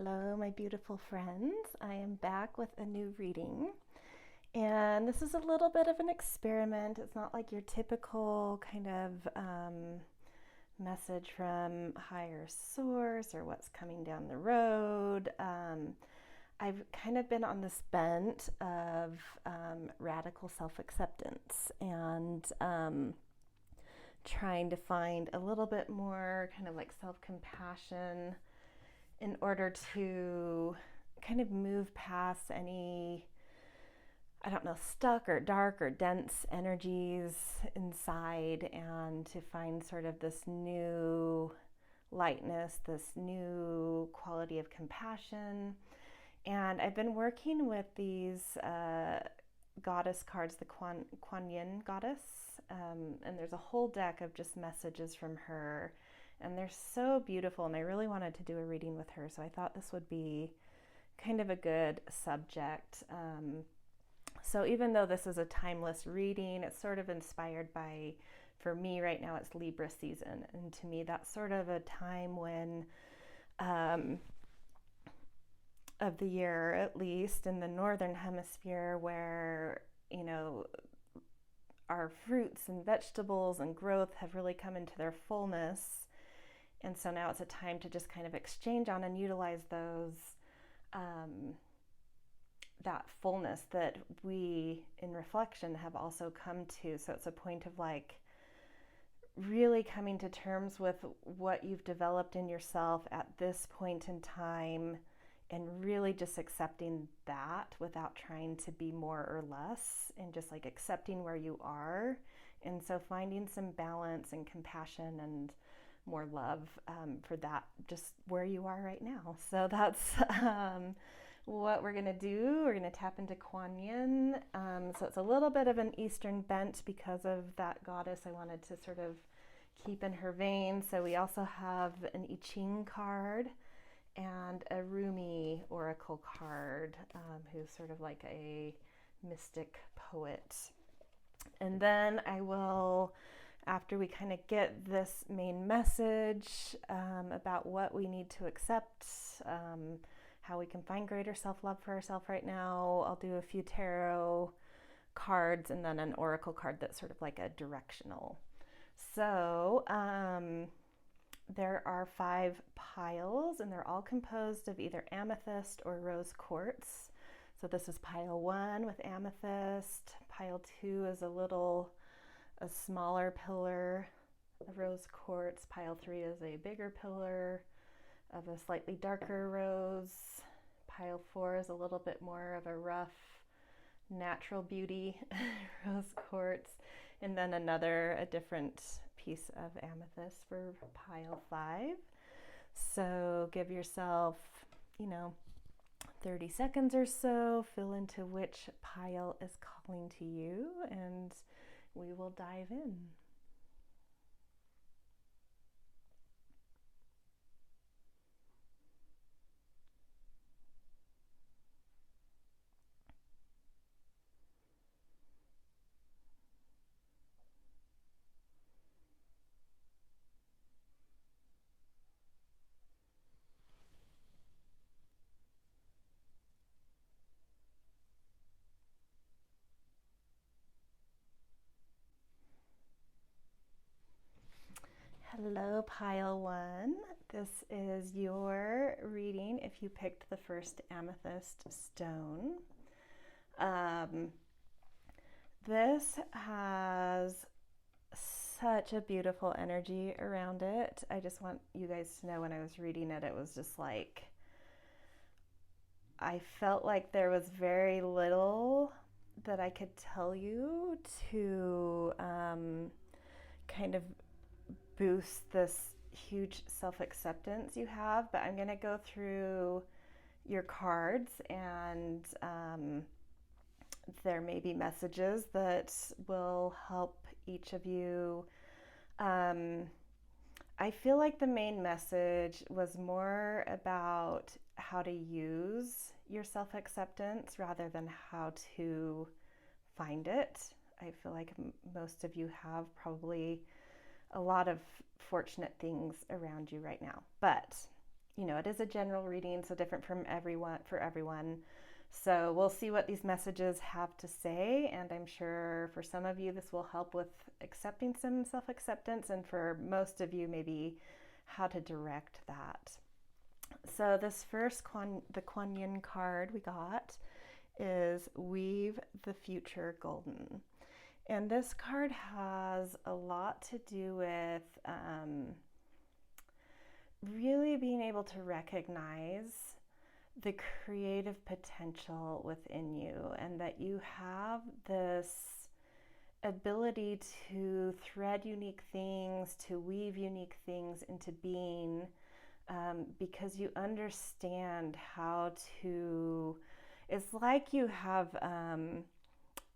Hello, my beautiful friends. I am back with a new reading. And this is a little bit of an experiment. It's not like your typical kind of message from higher source or what's coming down the road. I've kind of been on this bent of radical self acceptance and trying to find a little bit more kind of like self compassion in order to kind of move past any, I don't know, stuck or dark or dense energies inside, and to find sort of this new lightness, this new quality of compassion. And I've been working with these goddess cards, the Kuan Yin goddess, and there's a whole deck of just messages from her, and they're so beautiful, and I really wanted to do a reading with her, so I thought this would be kind of a good subject. So even though this is a timeless reading, it's sort of inspired by, for me right now, it's Libra season, and to me that's sort of a time when of the year, at least in the northern hemisphere, where our fruits and vegetables and growth have really come into their fullness. And so now it's a time to just kind of exchange on and utilize those, that fullness that we in reflection have also come to. So it's a point of like really coming to terms with what you've developed in yourself at this point in time, and really just accepting that without trying to be more or less, and just like accepting where you are. And so finding some balance and compassion and more love for that, just where you are right now. So that's what we're gonna do. We're gonna tap into Kuan Yin. So it's a little bit of an Eastern bent because of that goddess. I wanted to sort of keep in her vein. So we also have an I-ching card and a Rumi oracle card, who's sort of like a mystic poet. And then I will, after we kind of get this main message about what we need to accept, how we can find greater self-love for ourselves right now, I'll do a few tarot cards and then an oracle card that's sort of like a directional. So there are 5 piles, and they're all composed of either amethyst or rose quartz. So this is pile 1 with amethyst. Pile 2 is a smaller pillar of rose quartz. Pile 3 is a bigger pillar of a slightly darker rose. Pile 4 is a little bit more of a rough, natural beauty rose quartz. And then a different piece of amethyst for pile 5. So give yourself, 30 seconds or so, fill into which pile is calling to you, and we will dive in. Hello, pile 1. This is your reading if you picked the first amethyst stone. This has such a beautiful energy around it. I just want you guys to know, when I was reading it, it was just like, I felt like there was very little that I could tell you to kind of boost this huge self-acceptance you have. But I'm going to go through your cards, and there may be messages that will help each of you. I feel like the main message was more about how to use your self-acceptance rather than how to find it. I feel like most of you have probably a lot of fortunate things around you right now. But it is a general reading, so different for everyone. So we'll see what these messages have to say, and I'm sure for some of you this will help with accepting some self-acceptance, and for most of you maybe how to direct that. So this first the Kuan Yin card we got is Weave the Future Golden. And this card has a lot to do with really being able to recognize the creative potential within you, and that you have this ability to thread unique things, to weave unique things into being, because you understand how to. It's like you have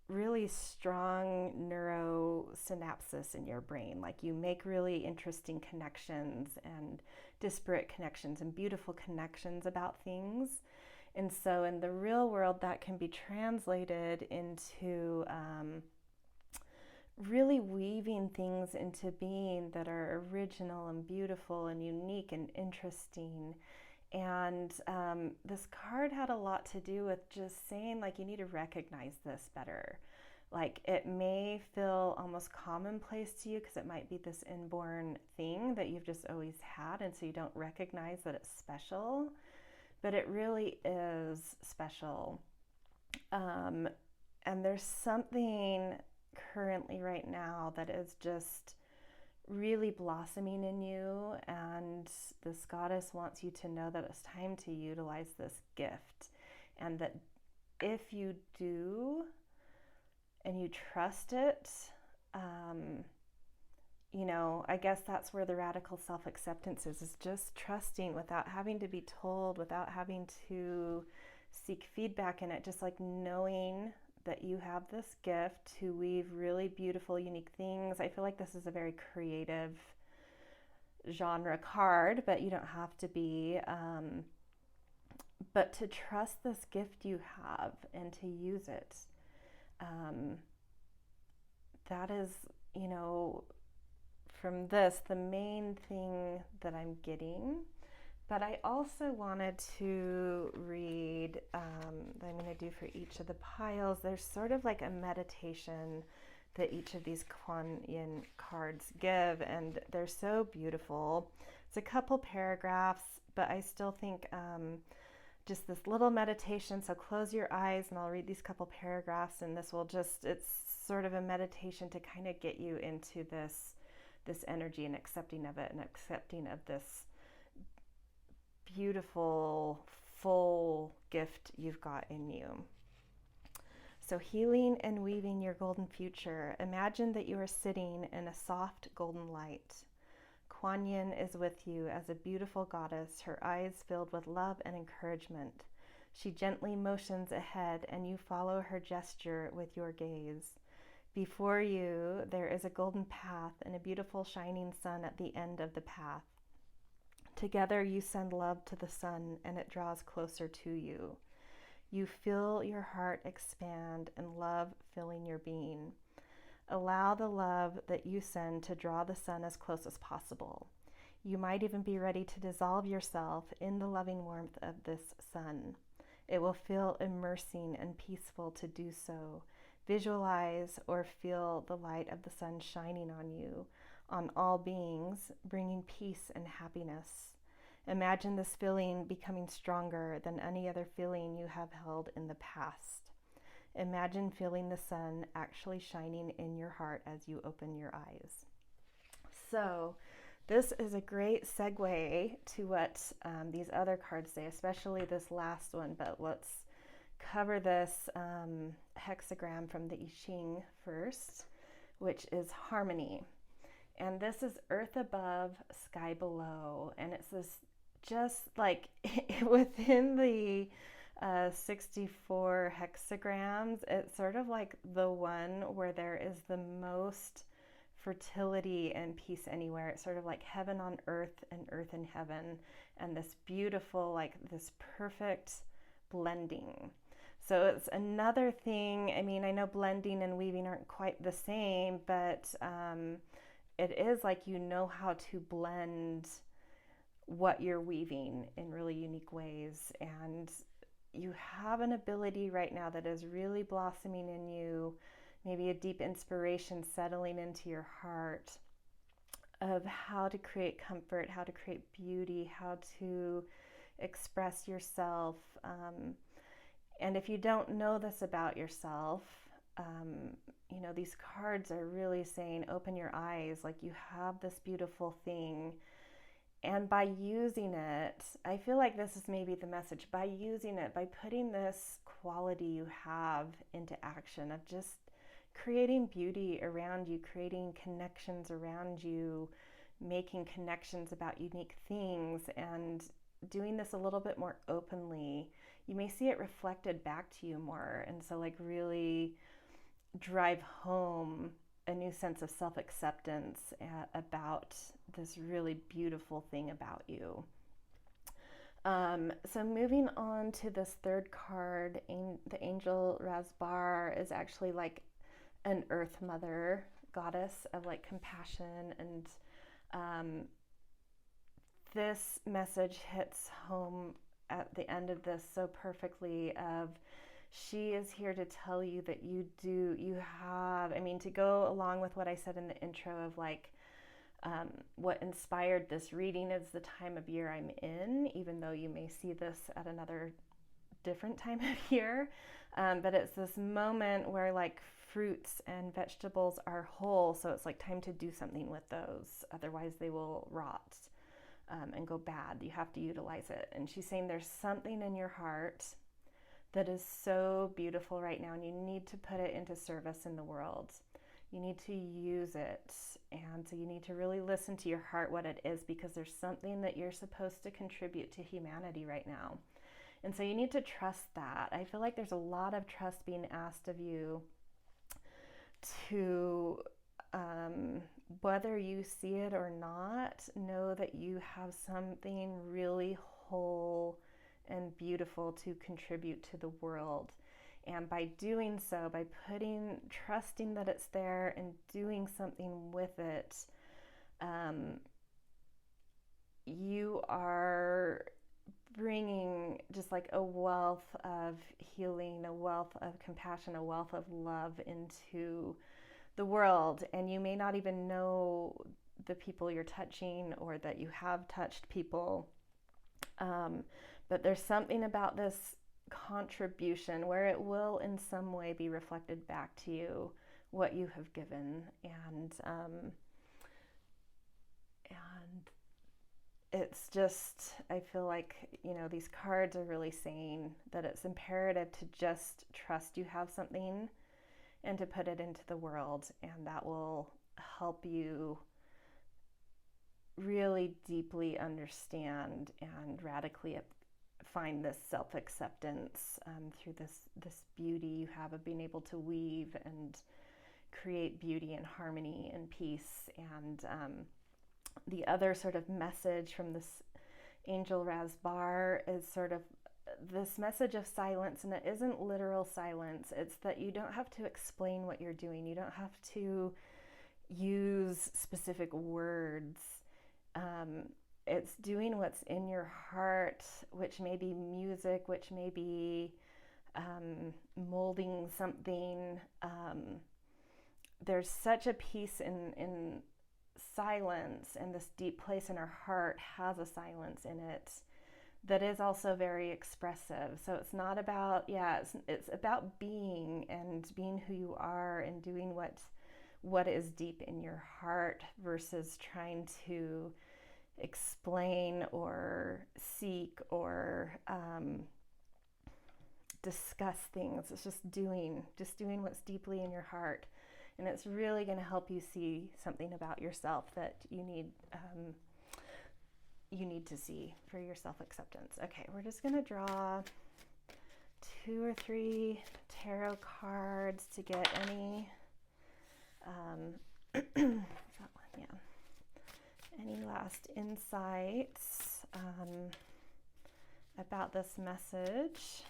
really strong neurosynapses in your brain. Like you make really interesting connections and disparate connections and beautiful connections about things. And so in the real world, that can be translated into really weaving things into being that are original and beautiful and unique and interesting. And this card had a lot to do with just saying, like, you need to recognize this better. Like, it may feel almost commonplace to you because it might be this inborn thing that you've just always had, and so you don't recognize that it's special, but it really is special. And there's something currently right now that is just really blossoming in you, and this goddess wants you to know that it's time to utilize this gift, and that if you do and you trust it, I guess that's where the radical self-acceptance is just trusting without having to be told, without having to seek feedback in it, just like knowing that you have this gift to weave really beautiful, unique things. I feel like this is a very creative genre card, but you don't have to be. But to trust this gift you have and to use it. That is, from this, the main thing that I'm getting. But I also wanted to read, that I'm going to do for each of the piles. There's sort of like a meditation that each of these Kuan Yin cards give, and they're so beautiful. It's a couple paragraphs, but I still think just this little meditation. So close your eyes and I'll read these couple paragraphs, and this will it's sort of a meditation to kind of get you into this energy and accepting of it, and accepting of this beautiful, full gift you've got in you. So healing and weaving your golden future. Imagine that you are sitting in a soft golden light. Kuan Yin is with you as a beautiful goddess, her eyes filled with love and encouragement. She gently motions ahead, and you follow her gesture with your gaze. Before you, there is a golden path and a beautiful shining sun at the end of the path. Together you send love to the sun, and it draws closer to you. You feel your heart expand and love filling your being. Allow the love that you send to draw the sun as close as possible. You might even be ready to dissolve yourself in the loving warmth of this sun. It will feel immersing and peaceful to do so. Visualize or feel the light of the sun shining on you, on all beings, bringing peace and happiness. Imagine this feeling becoming stronger than any other feeling you have held in the past. Imagine feeling the sun actually shining in your heart as you open your eyes. So this is a great segue to what these other cards say, especially this last one, but let's cover this hexagram from the I-ching first, which is harmony. And this is earth above, sky below. And it's this just like within the 64 hexagrams, it's sort of like the one where there is the most fertility and peace anywhere. It's sort of like heaven on earth and earth in heaven, and this beautiful, like this perfect blending. So it's another thing. I mean, I know blending and weaving aren't quite the same, but it is like how to blend what you're weaving in really unique ways. And you have an ability right now that is really blossoming in you, maybe a deep inspiration settling into your heart of how to create comfort, how to create beauty, how to express yourself. And if you don't know this about yourself, these cards are really saying, open your eyes, like you have this beautiful thing. And by using it, I feel like this is maybe the message, by using it, by putting this quality you have into action of just creating beauty around you, creating connections around you, making connections about unique things, and doing this a little bit more openly, you may see it reflected back to you more. And so like really drive home a new sense of self-acceptance about this really beautiful thing about you. So moving on to this third card, the angel Razbar is actually like an earth mother goddess of like compassion, and this message hits home at the end of this so perfectly of she is here to tell you that you have, to go along with what I said in the intro of like what inspired this reading is the time of year I'm in, even though you may see this at another different time of year. But it's this moment where like fruits and vegetables are whole, so it's like time to do something with those, otherwise they will rot and go bad. You have to utilize it. And she's saying there's something in your heart that is so beautiful right now, and you need to put it into service in the world. You need to use it. And so you need to really listen to your heart, what it is, because there's something that you're supposed to contribute to humanity right now. And so you need to trust that. I feel like there's a lot of trust being asked of you to, whether you see it or not, know that you have something really whole and beautiful to contribute to the world. And by doing so, by trusting that it's there and doing something with it, you are bringing just like a wealth of healing, a wealth of compassion, a wealth of love into the world. And you may not even know the people you're touching or that you have touched people. But there's something about this contribution where it will in some way be reflected back to you what you have given. And it's just, I feel like, these cards are really saying that it's imperative to just trust you have something and to put it into the world, and that will help you really deeply understand and radically find this self-acceptance through this beauty you have of being able to weave and create beauty and harmony and peace. And the other sort of message from this angel Razbar is sort of this message of silence, and it isn't literal silence. It's that you don't have to explain what you're doing. You don't have to use specific words. It's doing what's in your heart, which may be music, which may be molding something. There's such a peace in silence, and this deep place in our heart has a silence in it that is also very expressive. So it's not about, it's about being and being who you are and doing what is deep in your heart versus trying to explain or seek or discuss things. It's just doing what's deeply in your heart. And it's really going to help you see something about yourself that you need to see for your self-acceptance. Okay, we're just going to draw 2 or 3 tarot cards to get any that one, any last insights about this message.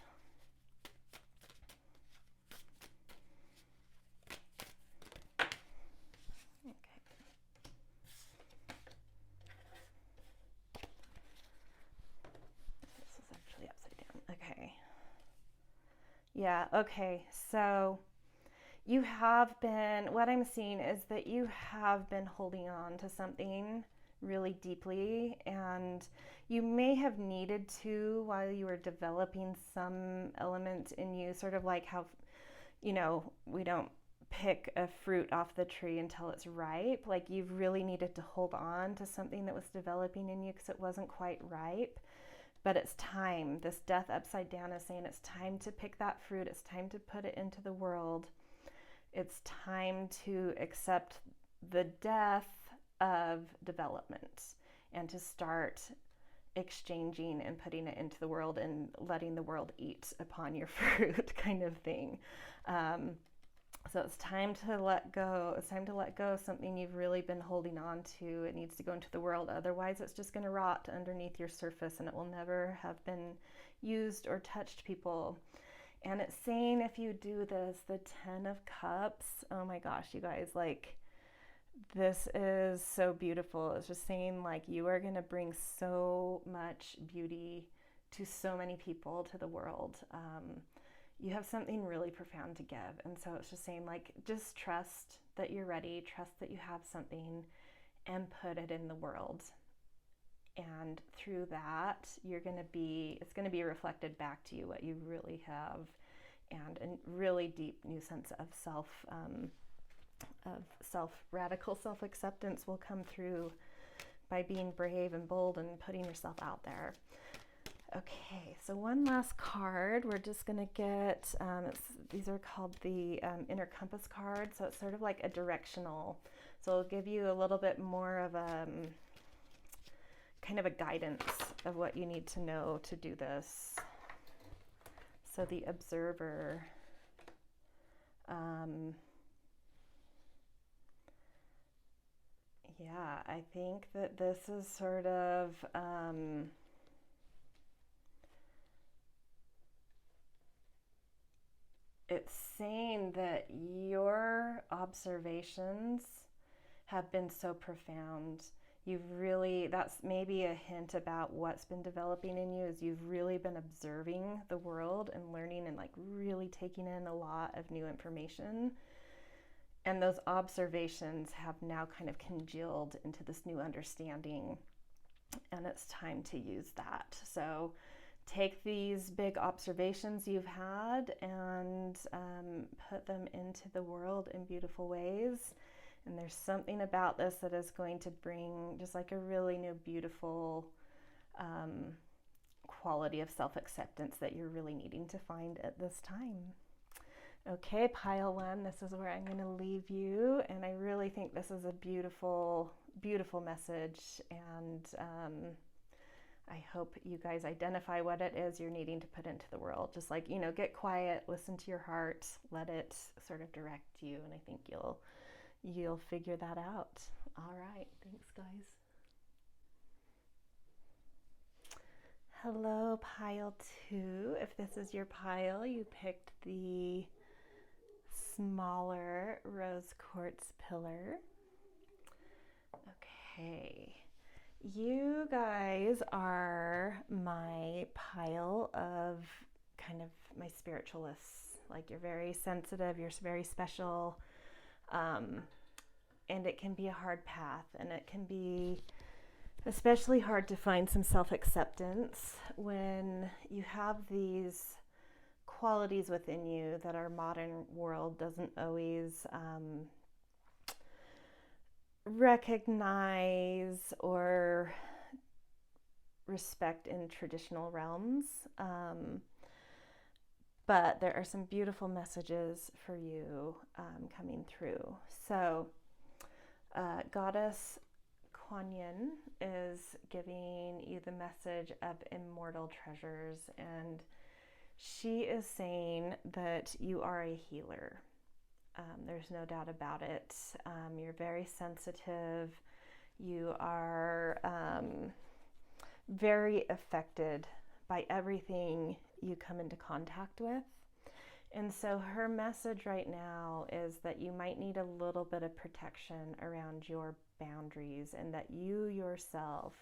Yeah, okay. So you have been, what I'm seeing is that you have been holding on to something really deeply, and you may have needed to while you were developing some element in you, sort of like how, we don't pick a fruit off the tree until it's ripe. Like you've really needed to hold on to something that was developing in you because it wasn't quite ripe. But it's time. This death upside down is saying it's time to pick that fruit. It's time to put it into the world. It's time to accept the death of development and to start exchanging and putting it into the world and letting the world eat upon your fruit, kind of thing. So it's time to let go. It's time to let go of something you've really been holding on to. It needs to go into the world. Otherwise, it's just going to rot underneath your surface and it will never have been used or touched people. And it's saying if you do this, the 10 of Cups, oh my gosh, you guys, like, this is so beautiful. It's just saying, like, you are going to bring so much beauty to so many people, to the world. You have something really profound to give. And so it's just saying, like, just trust that you're ready, trust that you have something, and put it in the world. And through that, it's going to be reflected back to you what you really have, and a really deep new sense of radical self-acceptance will come through by being brave and bold and putting yourself out there. Okay, so one last card. We're just going to get, these are called the Inner Compass card. So it's sort of like a directional. So it'll give you a little bit more of a kind of a guidance of what you need to know to do this. So the Observer. Yeah, I think that this is sort of it's saying that your observations have been so profound. That's maybe a hint about what's been developing in you, is you've really been observing the world and learning and like really taking in a lot of new information. And those observations have now kind of congealed into this new understanding, and it's time to use that. So take these big observations you've had and put them into the world in beautiful ways. And there's something about this that is going to bring just like a really new, beautiful quality of self-acceptance that you're really needing to find at this time. Okay, pile one, this is where I'm going to leave you. And I really think this is a beautiful, beautiful message. And I hope you guys identify what it is you're needing to put into the world. Just like, get quiet, listen to your heart, let it sort of direct you. And I think you'll figure that out. All right, thanks guys. Hello, pile 2. If this is your pile, you picked the smaller rose quartz pillar. Okay. You guys are my pile of kind of my spiritualists. Like, you're very sensitive, you're very special, and it can be a hard path, and it can be especially hard to find some self-acceptance when you have these qualities within you that our modern world doesn't always recognize or respect in traditional realms. But there are some beautiful messages for you coming through. So Goddess Kuan Yin is giving you the message of immortal treasures, and she is saying that you are a healer. There's no doubt about it. You're very sensitive. You are very affected by everything you come into contact with. And so her message right now is that you might need a little bit of protection around your boundaries, and that you yourself,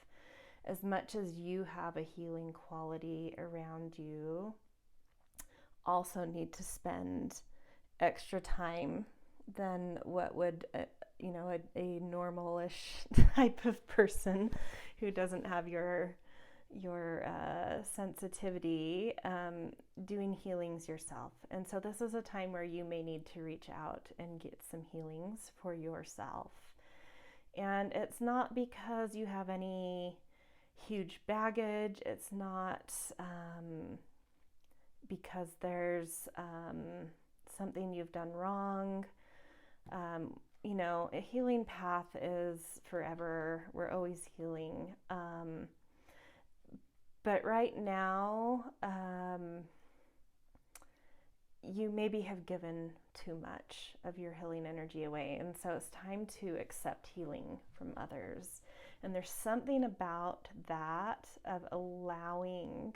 as much as you have a healing quality around you, also need to spend extra time than what would a normal-ish type of person who doesn't have your sensitivity, doing healings yourself. And so this is a time where you may need to reach out and get some healings for yourself. And it's not because you have any huge baggage. It's not because there's something you've done wrong. A healing path is forever. We're always healing. But right now, you maybe have given too much of your healing energy away. And so it's time to accept healing from others. And there's something about that of allowing,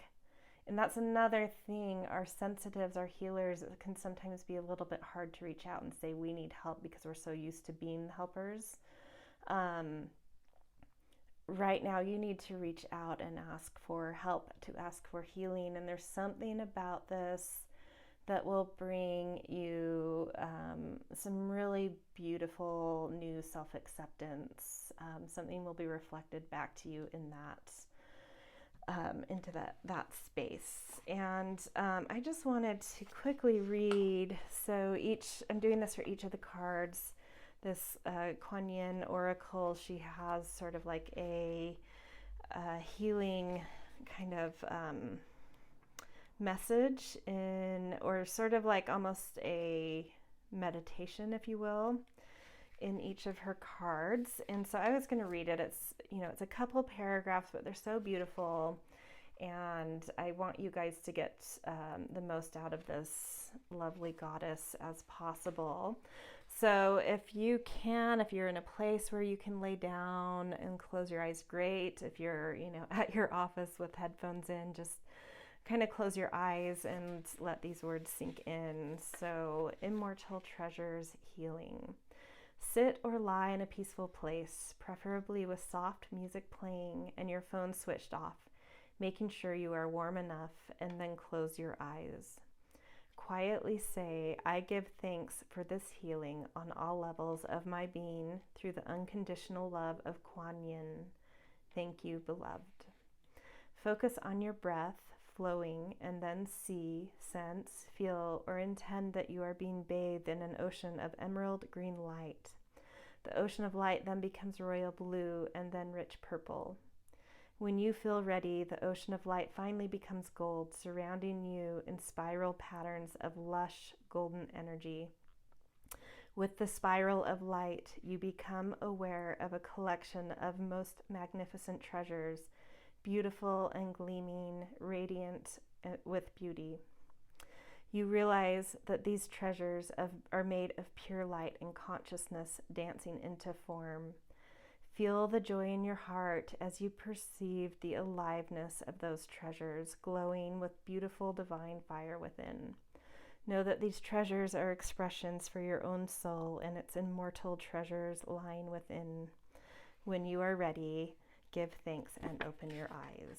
and that's another thing, our sensitives, our healers, it can sometimes be a little bit hard to reach out and say we need help because we're so used to being helpers. Right now you need to reach out and ask for help, to ask for healing. And there's something about this that will bring you some really beautiful new self-acceptance. Something will be reflected back to you in that, into that space. And I just wanted to quickly read, so I'm doing this for each of the cards. This Kuan Yin oracle, she has sort of like a healing kind of message or sort of like almost a meditation, if you will, in each of her cards. And so I was going to read it. It's a couple paragraphs, but they're so beautiful. And I want you guys to get the most out of this lovely goddess as possible. So if you're in a place where you can lay down and close your eyes, great. If you're, at your office with headphones in, just kind of close your eyes and let these words sink in. So, immortal treasures, healing. Sit or lie in a peaceful place, preferably with soft music playing and your phone switched off, making sure you are warm enough, and then close your eyes. Quietly say, I give thanks for this healing on all levels of my being through the unconditional love of Kuan Yin. Thank you, beloved. Focus on your breath flowing and then see, sense, feel, or intend that you are being bathed in an ocean of emerald green light. The ocean of light then becomes royal blue and then rich purple. When you feel ready, the ocean of light finally becomes gold, surrounding you in spiral patterns of lush golden energy. With the spiral of light, you become aware of a collection of most magnificent treasures, beautiful and gleaming, radiant with beauty. You realize that these treasures are made of pure light and consciousness dancing into form. Feel the joy in your heart as you perceive the aliveness of those treasures, glowing with beautiful divine fire within. Know that these treasures are expressions for your own soul and its immortal treasures lying within. When you are ready, give thanks and open your eyes.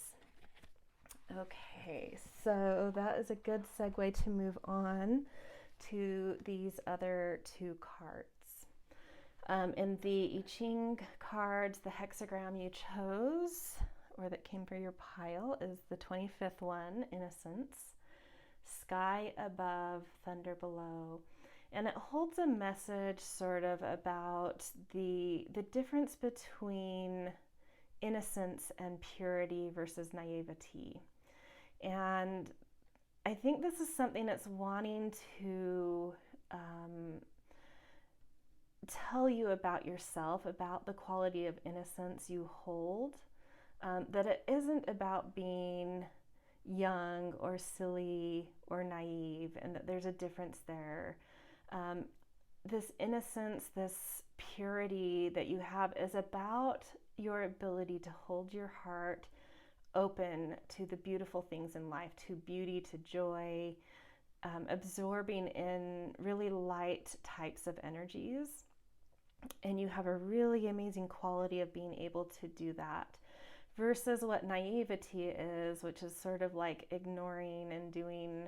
Okay, so that is a good segue to move on to these other two cards. In the I-ching cards, the hexagram you chose, or that came for your pile, is the 25th one, Innocence. Sky above, thunder below. And it holds a message sort of about the difference between innocence and purity versus naivety. And I think this is something that's wanting to tell you about yourself, about the quality of innocence you hold, that it isn't about being young or silly or naive, and that there's a difference there. This innocence, this purity that you have is about your ability to hold your heart open to the beautiful things in life, to beauty, to joy, absorbing in really light types of energies. And you have a really amazing quality of being able to do that versus what naivety is, which is sort of like ignoring and doing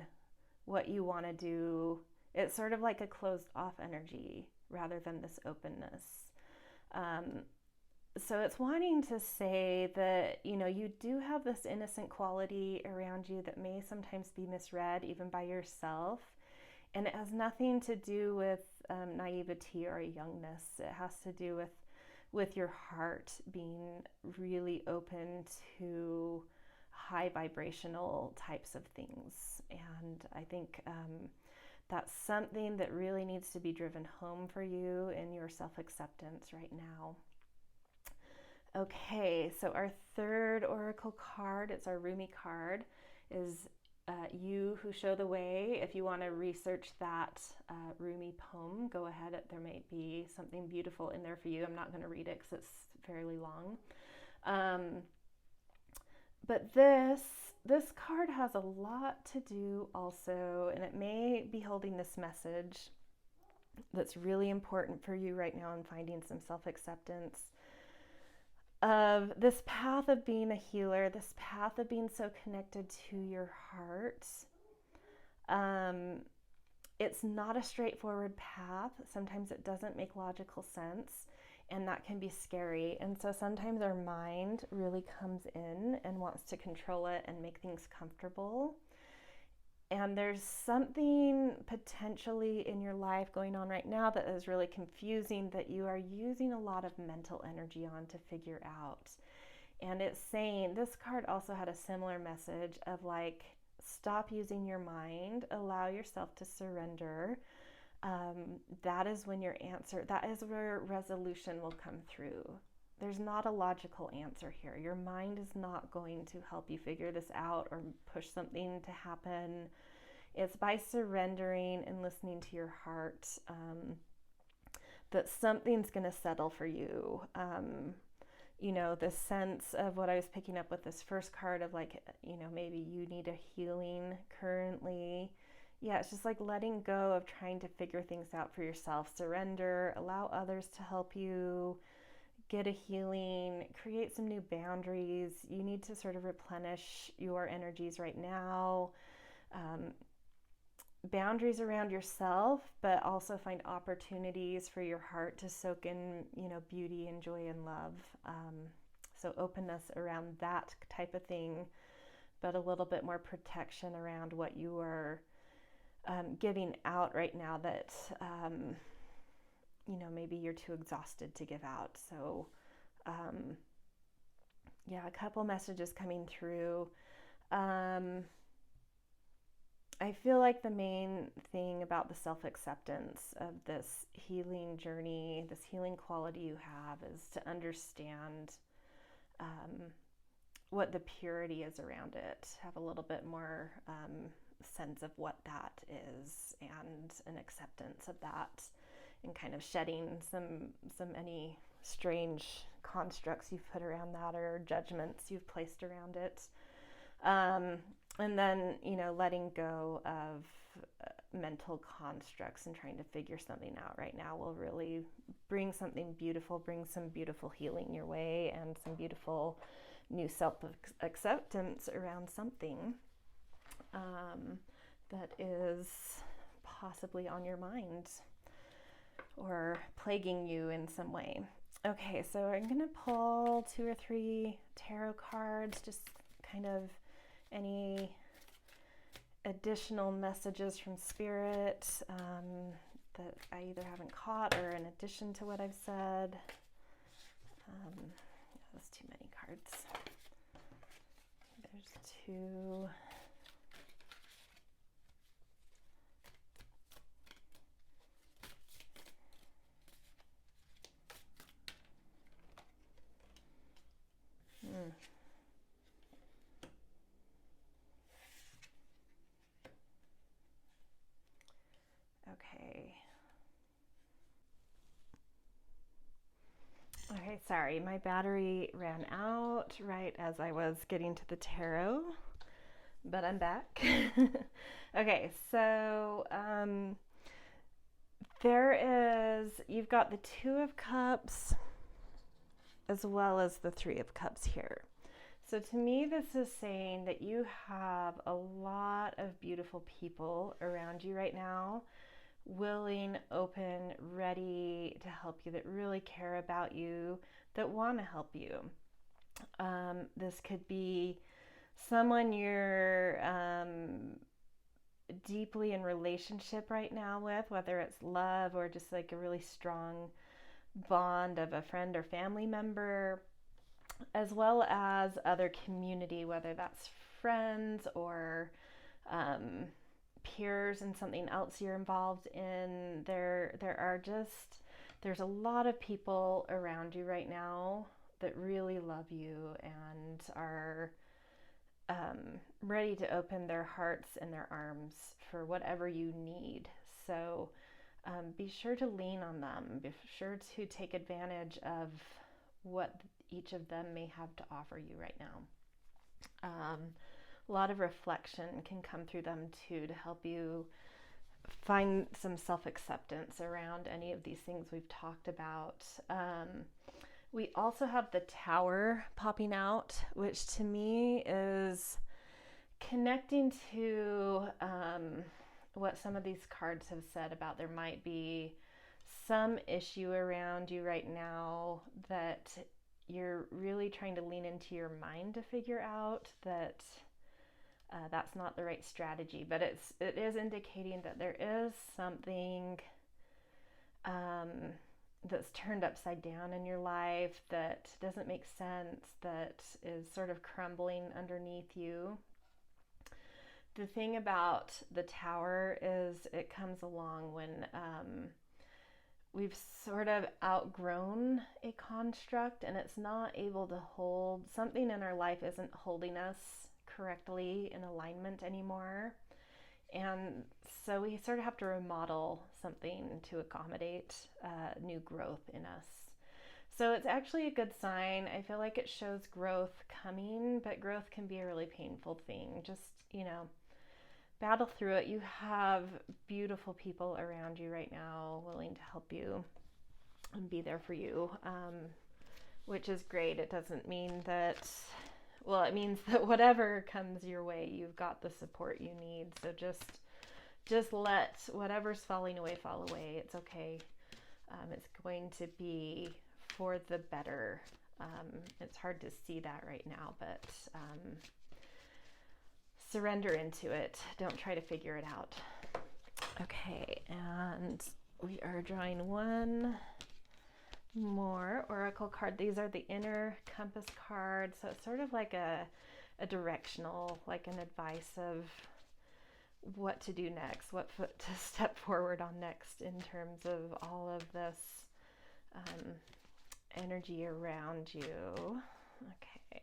what you want to do. It's sort of like a closed off energy rather than this openness. So it's wanting to say that, you do have this innocent quality around you that may sometimes be misread even by yourself. And it has nothing to do with naivety or youngness. It has to do with your heart being really open to high vibrational types of things. And I think that's something that really needs to be driven home for you in your self-acceptance right now. Okay, so our third oracle card, it's our Rumi card, is You Who Show the Way. If you want to research that Rumi poem, go ahead. There might be something beautiful in there for you. I'm not going to read it because it's fairly long. But this card has a lot to do also, and it may be holding this message that's really important for you right now in finding some self-acceptance of this path of being a healer, this path of being so connected to your heart. It's not a straightforward path. Sometimes it doesn't make logical sense, and that can be scary. And so sometimes our mind really comes in and wants to control it and make things comfortable. And there's something potentially in your life going on right now that is really confusing, that you are using a lot of mental energy on to figure out. And it's saying, this card also had a similar message of like, stop using your mind, allow yourself to surrender. That is when your answer, that is where resolution will come through. There's not a logical answer here. Your mind is not going to help you figure this out or push something to happen. It's by surrendering and listening to your heart that something's going to settle for you. The sense of what I was picking up with this first card of like, maybe you need a healing currently. Yeah, it's just like letting go of trying to figure things out for yourself. Surrender, allow others to help you get a healing, create some new boundaries. You need to sort of replenish your energies right now. Boundaries around yourself, but also find opportunities for your heart to soak in, beauty and joy and love. So openness around that type of thing, but a little bit more protection around what you are giving out right now that maybe you're too exhausted to give out. So, a couple messages coming through. I feel like the main thing about the self-acceptance of this healing journey, this healing quality you have, is to understand what the purity is around it, have a little bit more sense of what that is and an acceptance of that, and kind of shedding any strange constructs you've put around that or judgments you've placed around it. And then, letting go of mental constructs and trying to figure something out right now will really bring something beautiful, bring some beautiful healing your way and some beautiful new self-acceptance around something that is possibly on your mind or plaguing you in some way. Okay, so I'm going to pull 2 or 3 tarot cards, just kind of any additional messages from Spirit that I either haven't caught or in addition to what I've said. That's too many cards. There's 2. Okay, sorry, my battery ran out right as I was getting to the tarot, but I'm back. Okay, so you've got the 2 of Cups as well as the 3 of Cups here. So to me, this is saying that you have a lot of beautiful people around you right now, willing, open, ready to help you, that really care about you, that want to help you. This could be someone you're deeply in relationship right now with, whether it's love or just like a really strong bond of a friend or family member, as well as other community, whether that's friends or peers and something else you're involved in. There's a lot of people around you right now that really love you and are ready to open their hearts and their arms for whatever you need. So be sure to lean on them. Be sure to take advantage of what each of them may have to offer you right now. A lot of reflection can come through them too, to help you find some self-acceptance around any of these things we've talked about. We also have the Tower popping out, which to me is connecting to what some of these cards have said about there might be some issue around you right now that you're really trying to lean into your mind to figure out that that's not the right strategy. But it is indicating that there is something that's turned upside down in your life, that doesn't make sense, that is sort of crumbling underneath you. The thing about the Tower is it comes along when we've sort of outgrown a construct and it's not able to hold, something in our life isn't holding us correctly in alignment anymore. And so we sort of have to remodel something to accommodate new growth in us. So it's actually a good sign. I feel like it shows growth coming, but growth can be a really painful thing. Just, battle through it. You have beautiful people around you right now willing to help you and be there for you, which is great. It doesn't mean that, well, it means that whatever comes your way, you've got the support you need. So just let whatever's falling away fall away. It's okay. It's going to be for the better. It's hard to see that right now, but surrender into it. Don't try to figure it out. Okay, and we are drawing one more oracle card. These are the inner compass cards. So it's sort of like a directional, like an advice of what to do next, what foot to step forward on next in terms of all of this energy around you. Okay.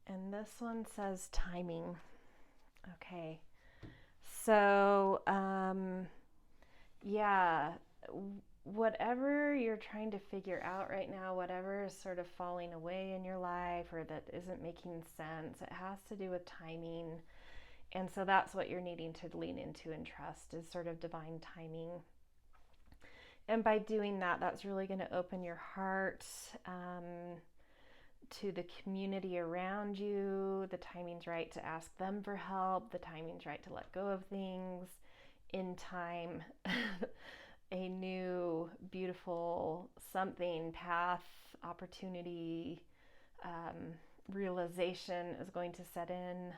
And this one says timing. Okay. So, whatever you're trying to figure out right now, whatever is sort of falling away in your life or that isn't making sense, it has to do with timing. And so that's what you're needing to lean into and trust, is sort of divine timing. And by doing that, that's really going to open your heart to the community around you. The timing's right to ask them for help. The timing's right to let go of things. In time, a new, beautiful something, path, opportunity, realization is going to set in.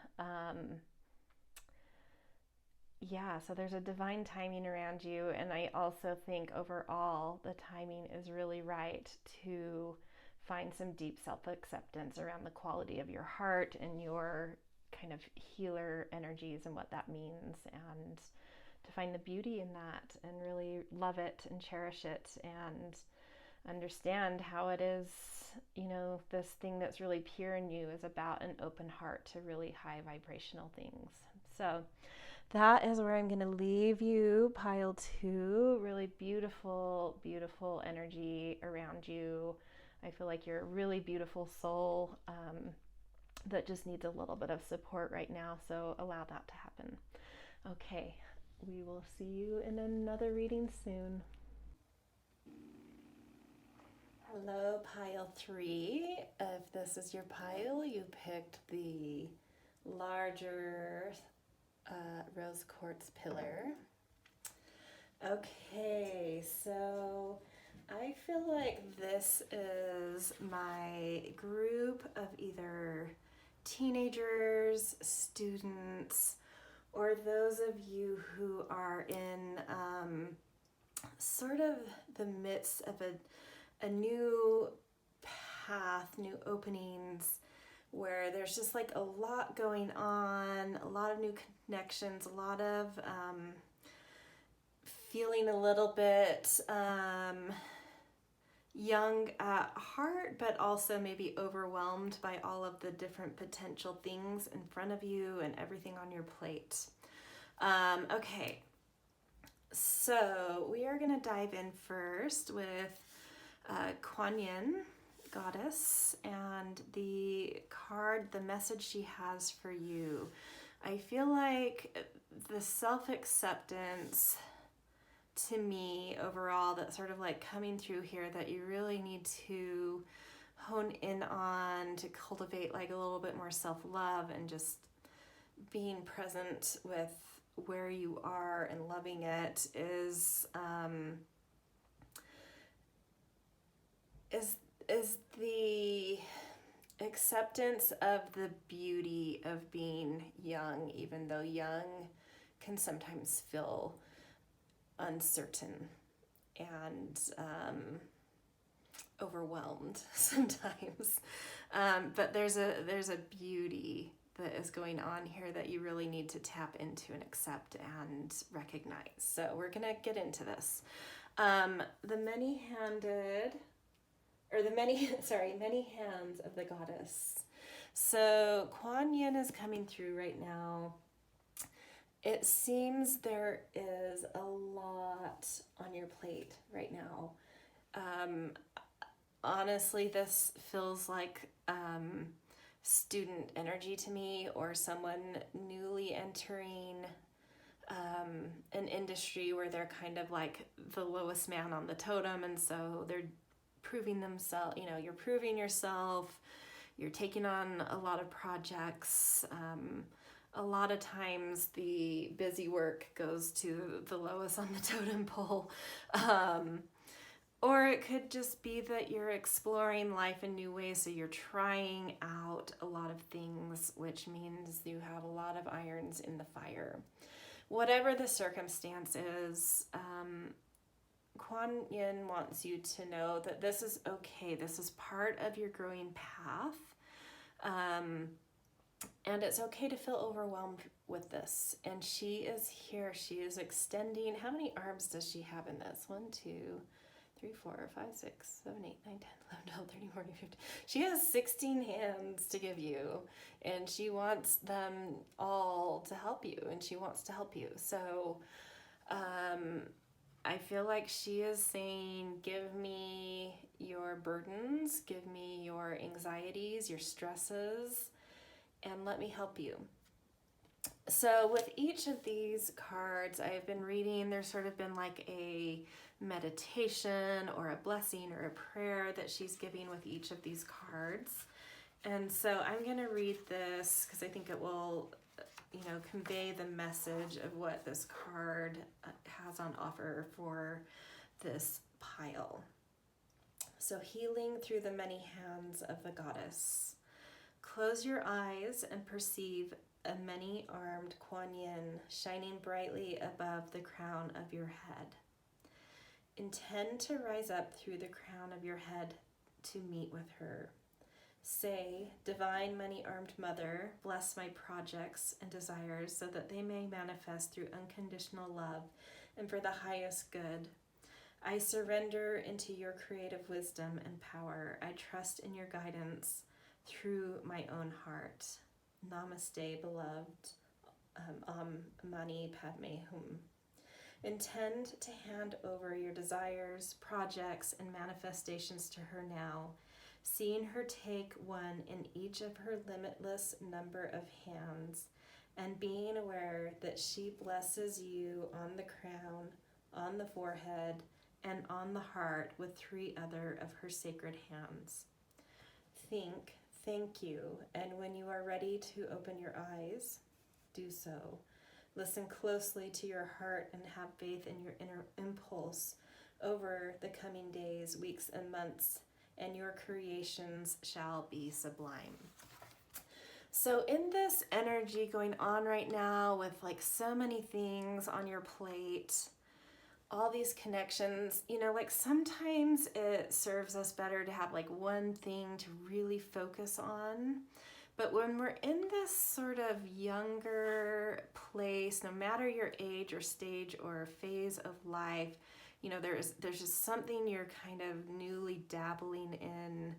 So there's a divine timing around you. And I also think overall, the timing is really right to find some deep self-acceptance around the quality of your heart and your kind of healer energies and what that means, and to find the beauty in that and really love it and cherish it and understand how it is, this thing that's really pure in you is about an open heart to really high vibrational things. So that is where I'm going to leave you. Pile 2, really beautiful, beautiful energy around you. I feel like you're a really beautiful soul that just needs a little bit of support right now, so allow that to happen. Okay, we will see you in another reading soon. Hello, pile 3. If this is your pile, you picked the larger rose quartz pillar. Okay, so I feel like this is my group of either teenagers, students, or those of you who are in sort of the midst of a new path, new openings, where there's just like a lot going on, a lot of new connections, a lot of feeling a little bit young at heart, but also maybe overwhelmed by all of the different potential things in front of you and everything on your plate. Okay, so we are going to dive in first with Kuan Yin, goddess, and the card, the message she has for you. I feel like the self-acceptance to me overall that's sort of like coming through here that you really need to hone in on to cultivate like a little bit more self-love and just being present with where you are and loving it is the acceptance of the beauty of being young, even though young can sometimes feel uncertain and overwhelmed sometimes. But there's a beauty that is going on here that you really need to tap into and accept and recognize. So we're gonna get into this. The many-handed, or the many hands of the goddess. So Kuan Yin is coming through right now. It seems there is a lot on your plate right now. Honestly, this feels like student energy to me, or someone newly entering an industry where they're kind of like the lowest man on the totem, and so they're proving themselves, you're proving yourself, you're taking on a lot of projects. A lot of times the busy work goes to the lowest on the totem pole. Or it could just be that you're exploring life in new ways, so you're trying out a lot of things, which means you have a lot of irons in the fire. Whatever the circumstance is, Kuan Yin wants you to know that this is okay. This is part of your growing path. And it's okay to feel overwhelmed with this. And she is here. She is extending. How many arms does she have in this? 1, 2, 3, 4, 5, 6, 7, 8, 9, 10, 11, 12, 13, 14, 15. She has 16 hands to give you. And she wants them all to help you. And she wants to help you. So I feel like she is saying, give me your burdens. Give me your anxieties, your stresses, and let me help you. So with each of these cards I've been reading, there's sort of been like a meditation or a blessing or a prayer that she's giving with each of these cards. And so I'm going to read this because I think it will, convey the message of what this card has on offer for this pile. So healing through the many hands of the goddess. Close your eyes and perceive a many-armed Kuan Yin shining brightly above the crown of your head. Intend to rise up through the crown of your head to meet with her. Say, Divine Many-Armed Mother, bless my projects and desires so that they may manifest through unconditional love and for the highest good. I surrender into your creative wisdom and power. I trust in your guidance through my own heart. Namaste, beloved. Mani Padme Hum. Intend to hand over your desires, projects, and manifestations to her now seeing her take one in each of her limitless number of hands, and being aware that she blesses you on the crown, on the forehead, and on the heart with 3 other of her sacred hands. Think, thank you, and when you are ready to open your eyes, do so. Listen closely to your heart and have faith in your inner impulse over the coming days, weeks, and months, and your creations shall be sublime. So in this energy going on right now with like so many things on your plate, all these connections, like sometimes it serves us better to have like one thing to really focus on. But when we're in this sort of younger place, no matter your age or stage or phase of life, there's just something you're kind of newly dabbling in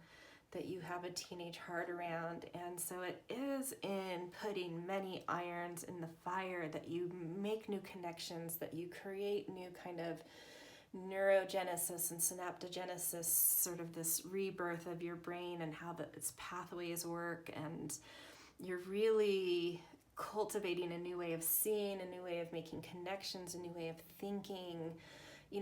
that you have a teenage heart around. And so it is in putting many irons in the fire that you make new connections, that you create new kind of neurogenesis and synaptogenesis, sort of this rebirth of your brain and how its pathways work. And you're really cultivating a new way of seeing, a new way of making connections, a new way of thinking.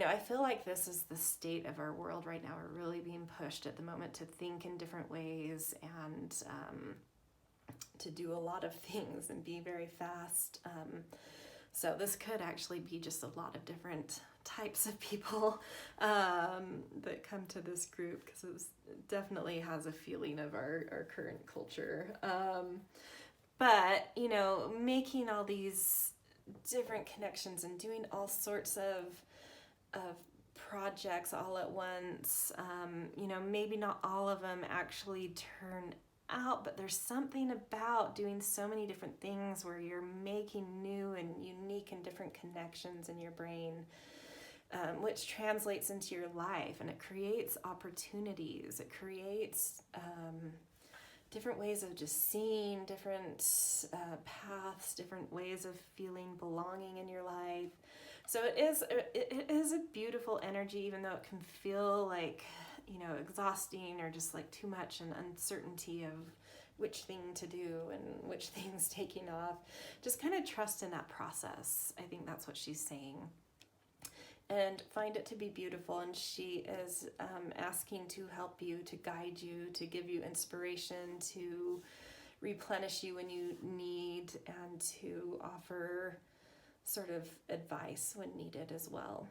I feel like this is the state of our world right now. We're really being pushed at the moment to think in different ways and to do a lot of things and be very fast. So this could actually be just a lot of different types of people that come to this group, because it definitely has a feeling of our current culture. But, making all these different connections and doing all sorts of projects all at once, maybe not all of them actually turn out, but there's something about doing so many different things where you're making new and unique and different connections in your brain, which translates into your life, and it creates opportunities. It creates different ways of just seeing, different paths, different ways of feeling belonging in your life. So it is a beautiful energy, even though it can feel like, exhausting or just like too much and uncertainty of which thing to do and which thing's taking off. Just kind of trust in that process. I think that's what she's saying. And find it to be beautiful. And she is asking to help you, to guide you, to give you inspiration, to replenish you when you need, and to offer sort of advice when needed as well,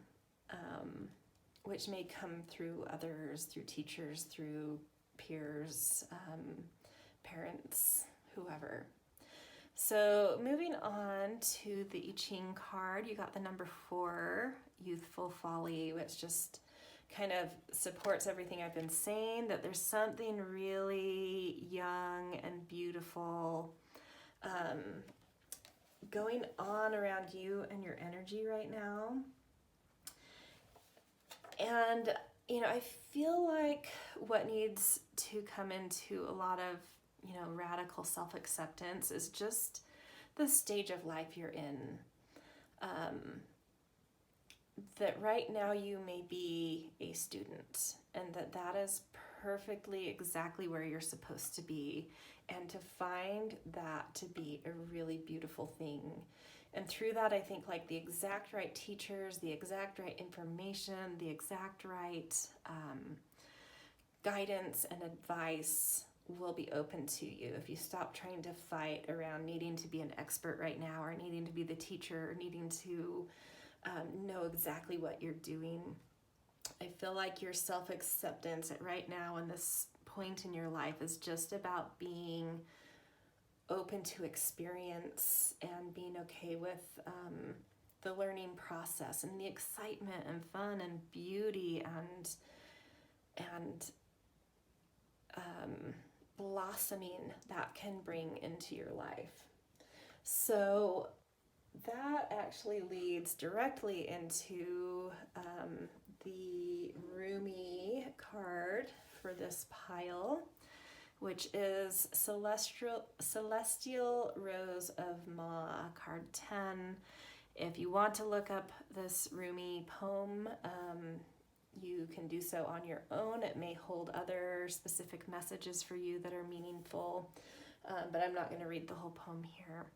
which may come through others, through teachers, through peers, parents, whoever. So moving on to the I-ching card, you got the number 4, Youthful Folly, which just kind of supports everything I've been saying, that there's something really young and beautiful going on around you and your energy right now. And, I feel like what needs to come into a lot of, radical self-acceptance is just the stage of life you're in. That right now you may be a student, and that is perfectly exactly where you're supposed to be, and to find that to be a really beautiful thing. And through that, I think like the exact right teachers, the exact right information, the exact right guidance and advice will be open to you if you stop trying to fight around needing to be an expert right now, or needing to be the teacher, or needing to know exactly what you're doing. I feel like your self-acceptance right now in this point in your life is just about being open to experience and being okay with the learning process and the excitement and fun and beauty and blossoming that can bring into your life. So that actually leads directly into the Rumi card for this pile, which is Celestial Rose of Ma, card 10. If you want to look up this Rumi poem, You can do so on your own. It may hold other specific messages for you that are meaningful, but I'm not going to read the whole poem here.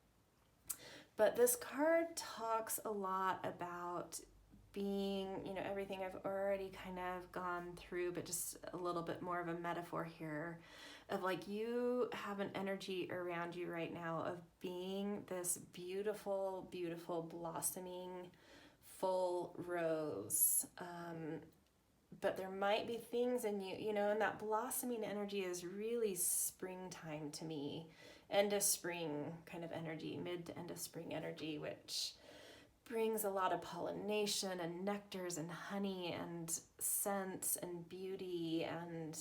But this card talks a lot about being, everything I've already kind of gone through, but just a little bit more of a metaphor here of like you have an energy around you right now of being this beautiful, beautiful, blossoming, full rose. But there might be things in you, and that blossoming energy is really springtime to me. End of spring kind of energy, mid to end of spring energy, which brings a lot of pollination and nectars and honey and scents and beauty and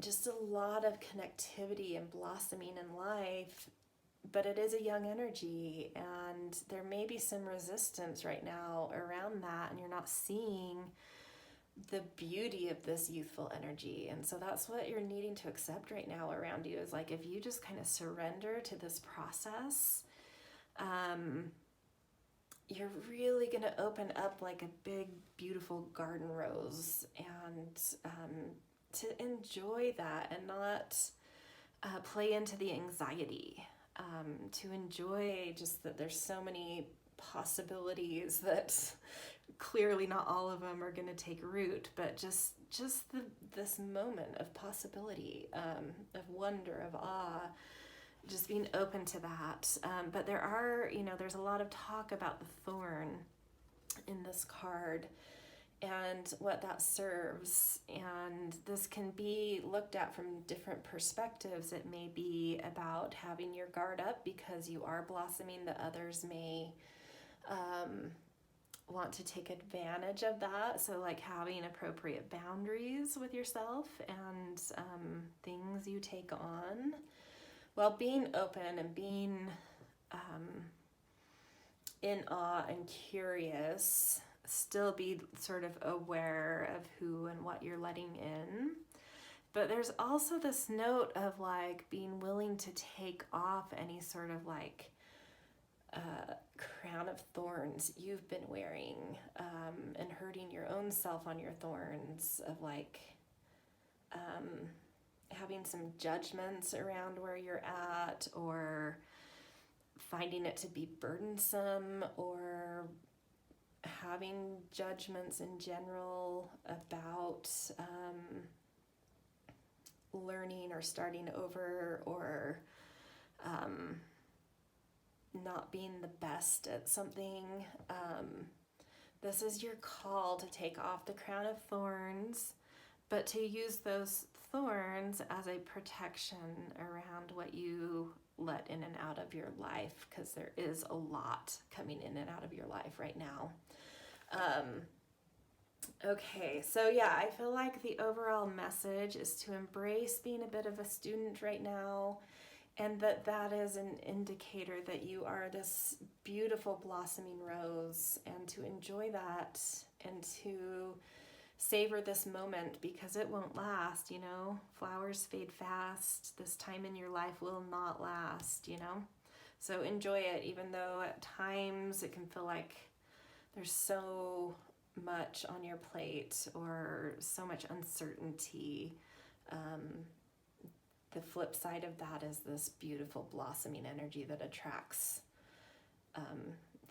just a lot of connectivity and blossoming in life. But it is a young energy, and there may be some resistance right now around that, and you're not seeing the beauty of this youthful energy. And so that's what you're needing to accept right now around you, is like if you just kind of surrender to this process, you're really going to open up like a big, beautiful garden rose, and to enjoy that and not play into the anxiety. To enjoy just that there's so many possibilities that clearly not all of them are going to take root, but just this moment of possibility, of wonder, of awe, just being open to that. But there's a lot of talk about the thorn in this card and what that serves. And this can be looked at from different perspectives. It may be about having your guard up because you are blossoming, that others may want to take advantage of that. So like having appropriate boundaries with yourself and things you take on, while being open and being in awe and curious. Still be sort of aware of who and what you're letting in. But there's also this note of like being willing to take off any sort of like crown of thorns you've been wearing, and hurting your own self on your thorns, of like having some judgments around where you're at, or finding it to be burdensome, or having judgments in general about learning or starting over, or not being the best at something. This is your call to take off the crown of thorns, but to use those thorns as a protection around what you let in and out of your life, because there is a lot coming in and out of your life right now. Okay, so yeah, I feel like the overall message is to embrace being a bit of a student right now, and that is an indicator that you are this beautiful blossoming rose, and to enjoy that and to savor this moment, because it won't last, flowers fade fast. This time in your life will not last, so enjoy it, even though at times it can feel like there's so much on your plate or so much uncertainty. The flip side of that is this beautiful blossoming energy that attracts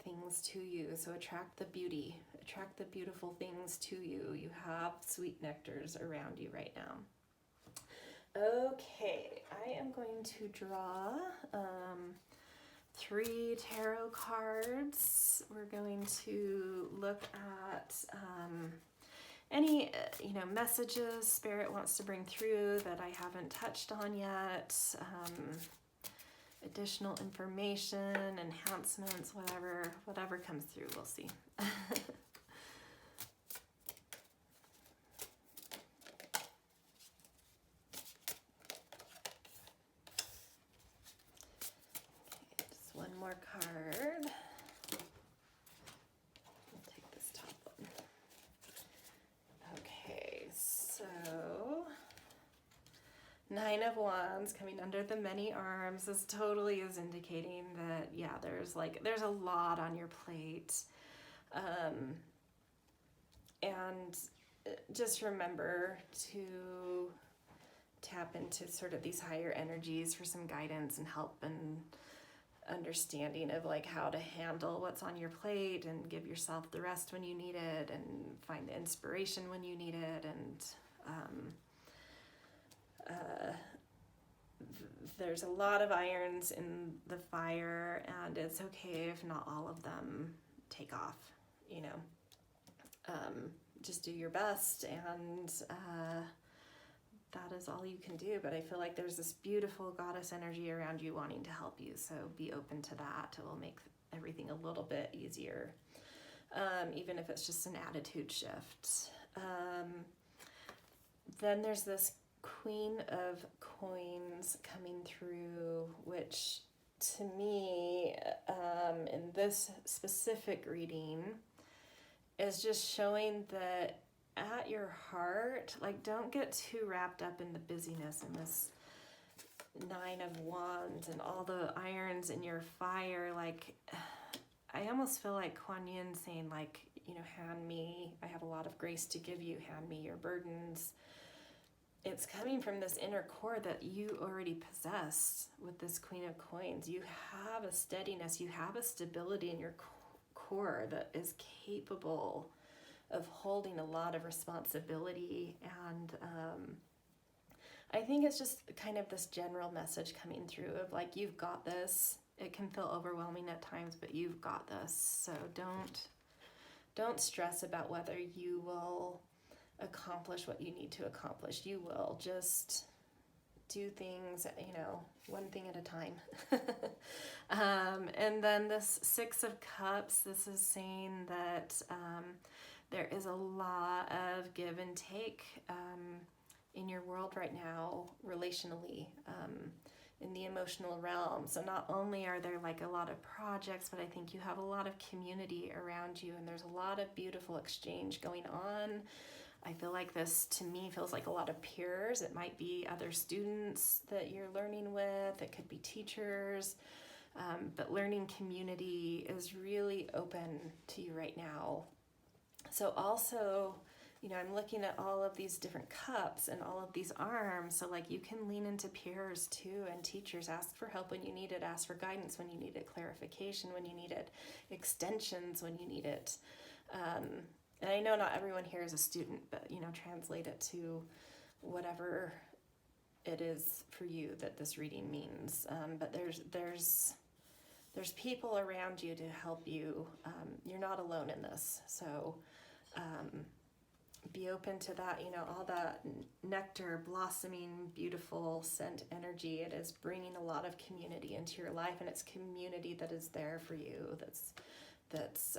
things to you. So attract the beauty, attract the beautiful things to you. You have sweet nectars around you right now. Okay, I am going to draw 3 tarot cards. We're going to look at any messages Spirit wants to bring through that I haven't touched on yet, additional information, enhancements, whatever comes through, we'll see. One more card. I'll take this top one. Okay, so 9 of Wands coming under the many arms. This totally is indicating that, yeah, there's a lot on your plate. And just remember to tap into sort of these higher energies for some guidance and help and understanding of like how to handle what's on your plate and give yourself the rest when you need it and find the inspiration when you need it. And there's a lot of irons in the fire, and it's okay if not all of them take off, you know. Just do your best, and that is all you can do. But I feel like there's this beautiful goddess energy around you wanting to help you, so be open to that. It will make everything a little bit easier, even if it's just an attitude shift. Then there's this Queen of Coins coming through, which to me, in this specific reading, is just showing that at your heart, like, don't get too wrapped up in the busyness and this Nine of Wands and all the irons in your fire. Like, I almost feel like Kuan Yin saying, like, you know, I have a lot of grace to give you, hand me your burdens. It's coming from this inner core that you already possess with this Queen of Coins. You have a steadiness, you have a stability in your core that is capable of holding a lot of responsibility. And I think it's just kind of this general message coming through of like, you've got this. It can feel overwhelming at times, but you've got this. So don't stress about whether you will accomplish what you need to accomplish. You will. Just do things, you know, one thing at a time. And then this Six of Cups, this is saying that there is a lot of give and take in your world right now, relationally, in the emotional realm. So not only are there like a lot of projects, but I think you have a lot of community around you, and there's a lot of beautiful exchange going on. I feel like this, to me, feels like a lot of peers. It might be other students that you're learning with. It could be teachers. But learning community is really open to you right now. So also, you know, I'm looking at all of these different cups and all of these arms. So like, you can lean into peers too, and teachers. Ask for help when you need it. Ask for guidance when you need it. Clarification when you need it. Extensions when you need it. And I know not everyone here is a student, but, you know, translate it to whatever it is for you that this reading means. But there's people around you to help you. You're not alone in this. So be open to that, you know, all that nectar, blossoming, beautiful scent energy. It is bringing a lot of community into your life, and it's community that is there for you, that's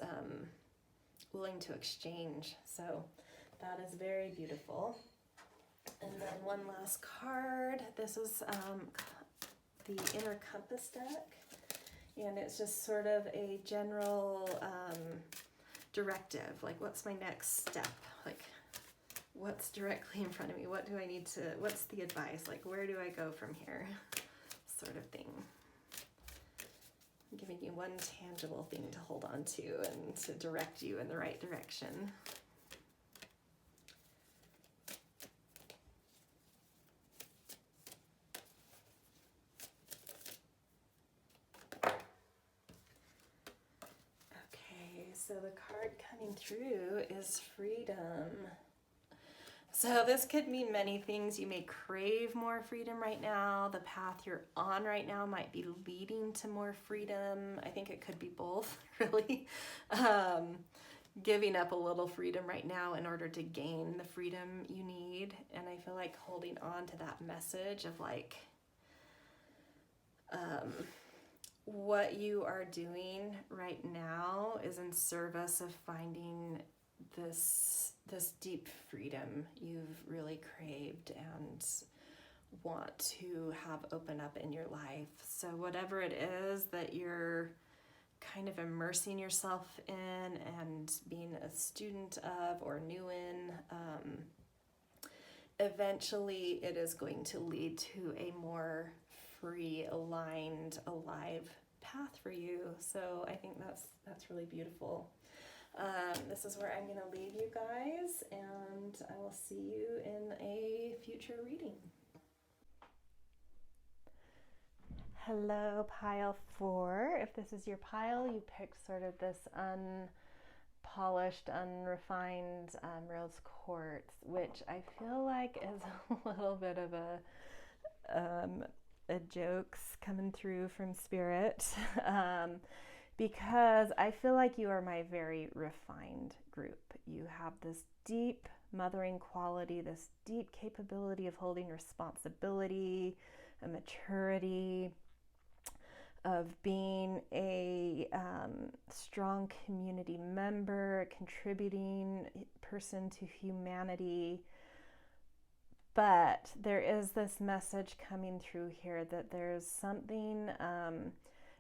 willing to exchange. So that is very beautiful. And then one last card. This is the Inner Compass deck, and it's just sort of a general directive, like, what's my next step, like, what's directly in front of me, what do I need to, what's the advice, like, where do I go from here, sort of thing. I'm giving you one tangible thing to hold on to and to direct you in the right direction. So the card coming through is freedom. So this could mean many things. You may crave more freedom right now. The path you're on right now might be leading to more freedom. I think it could be both, really. Giving up a little freedom right now in order to gain the freedom you need. And I feel like holding on to that message of like, what you are doing right now is in service of finding this deep freedom you've really craved and want to have open up in your life. So whatever it is that you're kind of immersing yourself in and being a student of or new in, eventually it is going to lead to a more free, aligned, alive path for you. So I think that's really beautiful. This is where I'm going to leave you guys, and I will see you in a future reading. Hello, pile 4. If this is your pile, you picked sort of this unpolished, unrefined rose quartz, which I feel like is a little bit of a joke's coming through from spirit. Because I feel like you are my very refined group. You have this deep mothering quality, this deep capability of holding responsibility, a maturity, of being a strong community member, a contributing person to humanity. But there is this message coming through here that there's something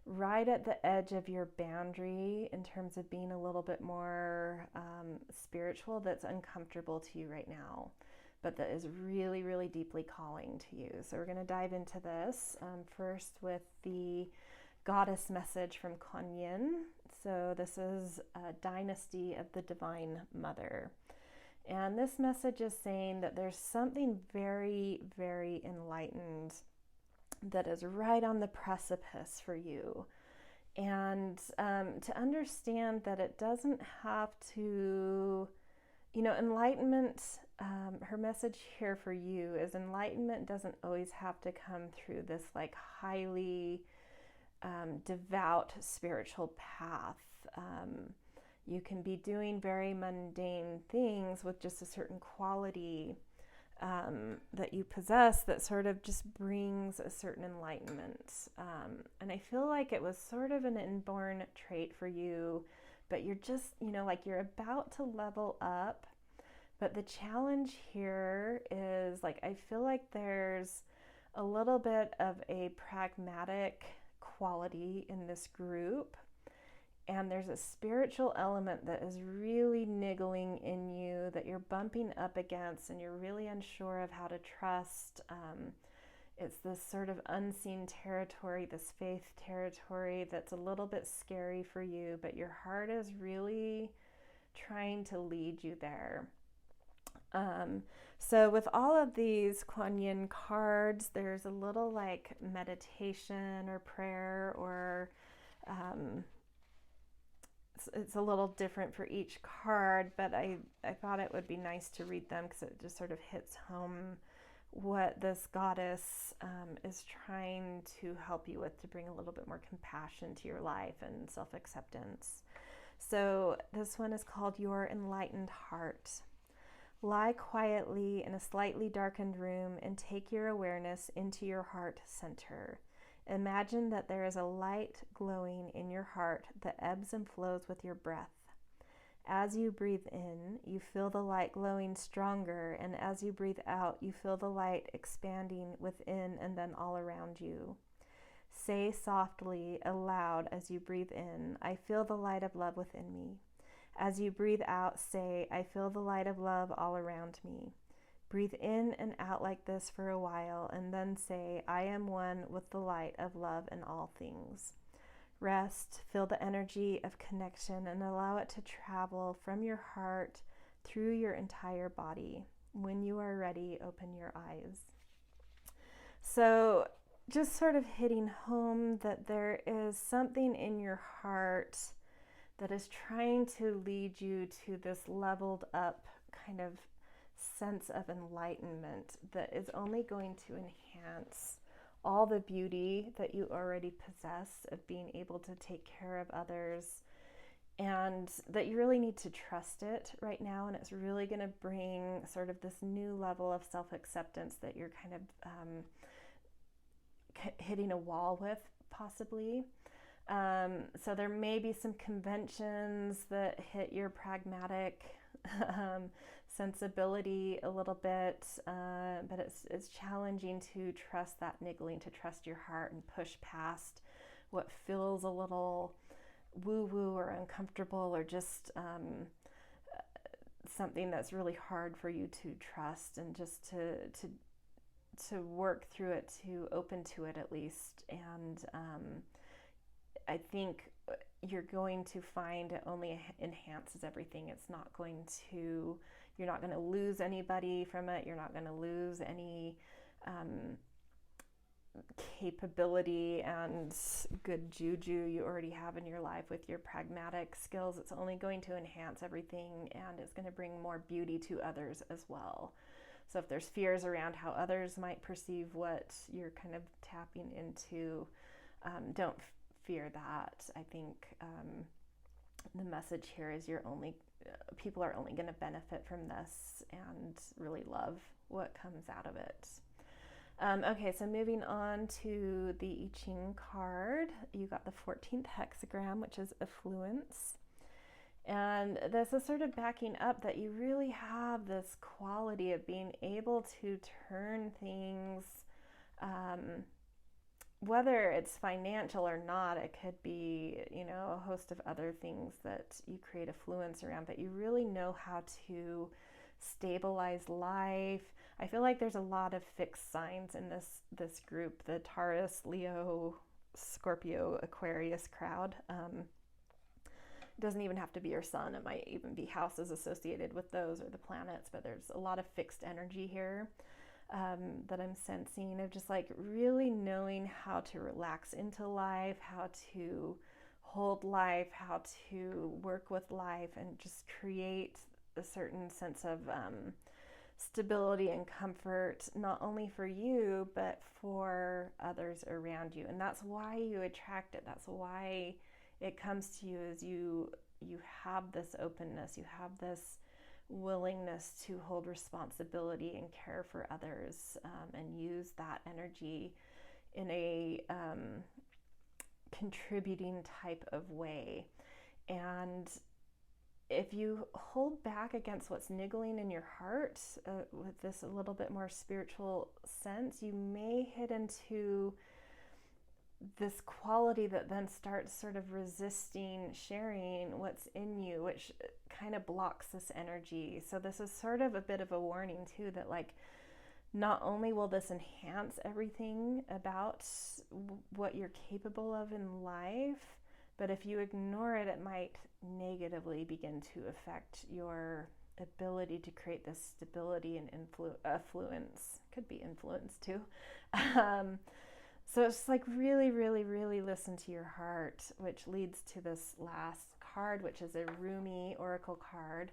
right at the edge of your boundary in terms of being a little bit more spiritual that's uncomfortable to you right now, but that is really, really deeply calling to you. So we're going to dive into this first with the goddess message from Kuan Yin. So this is a dynasty of the Divine Mother. And this message is saying that there's something very, very enlightened that is right on the precipice for you. And to understand that it doesn't have to, enlightenment, her message here for you is enlightenment doesn't always have to come through this like highly devout spiritual path. You can be doing very mundane things with just a certain quality that you possess that sort of just brings a certain enlightenment. And I feel like it was sort of an inborn trait for you, but you're just, like you're about to level up. But the challenge here is like, I feel like there's a little bit of a pragmatic quality in this group. And there's a spiritual element that is really niggling in you that you're bumping up against and you're really unsure of how to trust. It's this sort of unseen territory, this faith territory that's a little bit scary for you, but your heart is really trying to lead you there. So with all of these Kuan Yin cards, there's a little like meditation or prayer or it's a little different for each card, but I thought it would be nice to read them because it just sort of hits home what this goddess is trying to help you with to bring a little bit more compassion to your life and self-acceptance. So this one is called Your Enlightened Heart. Lie quietly in a slightly darkened room and take your awareness into your heart center. Imagine that there is a light glowing in your heart that ebbs and flows with your breath. As you breathe in, you feel the light glowing stronger, and as you breathe out, you feel the light expanding within and then all around you. Say softly, aloud, as you breathe in, I feel the light of love within me. As you breathe out, say, I feel the light of love all around me. Breathe in and out like this for a while, and then say, I am one with the light of love in all things. Rest, feel the energy of connection, and allow it to travel from your heart through your entire body. When you are ready, open your eyes. So just sort of hitting home that there is something in your heart that is trying to lead you to this leveled up kind of sense of enlightenment that is only going to enhance all the beauty that you already possess of being able to take care of others, and that you really need to trust it right now, and it's really going to bring sort of this new level of self-acceptance that you're kind of hitting a wall with possibly. So there may be some conventions that hit your pragmatic sensibility a little bit, but it's challenging to trust that niggling, to trust your heart and push past what feels a little woo-woo or uncomfortable or just something that's really hard for you to trust, and just to work through it, to open to it at least, and I think you're going to find it only enhances everything. It's not going to, you're not going to lose anybody from it. You're not going to lose any capability and good juju you already have in your life with your pragmatic skills. It's only going to enhance everything, and it's going to bring more beauty to others as well. So if there's fears around how others might perceive what you're kind of tapping into, don't fear that. I think the message here is people are only going to benefit from this and really love what comes out of it. Okay, so moving on to the I-ching card, you got the 14th hexagram, which is affluence. And this is sort of backing up that you really have this quality of being able to turn things, whether it's financial or not. It could be, a host of other things that you create affluence around, but you really know how to stabilize life. I feel like there's a lot of fixed signs in this group, the Taurus, Leo, Scorpio, Aquarius crowd. It doesn't even have to be your sun. It might even be houses associated with those or the planets, but there's a lot of fixed energy here that I'm sensing, of just like really knowing how to relax into life, how to hold life, how to work with life, and just create a certain sense of stability and comfort, not only for you, but for others around you. And that's why you attract it. That's why it comes to you, as you have this openness, you have this willingness to hold responsibility and care for others, and use that energy in a contributing type of way. And if you hold back against what's niggling in your heart, with this a little bit more spiritual sense, you may hit into this quality that then starts sort of resisting sharing what's in you, which kind of blocks this energy. So this is sort of a bit of a warning too, that like, not only will this enhance everything about what you're capable of in life, but if you ignore it, it might negatively begin to affect your ability to create this stability and affluence. Could be influence too. So it's like really, really, really listen to your heart, which leads to this last card, which is a Rumi oracle card.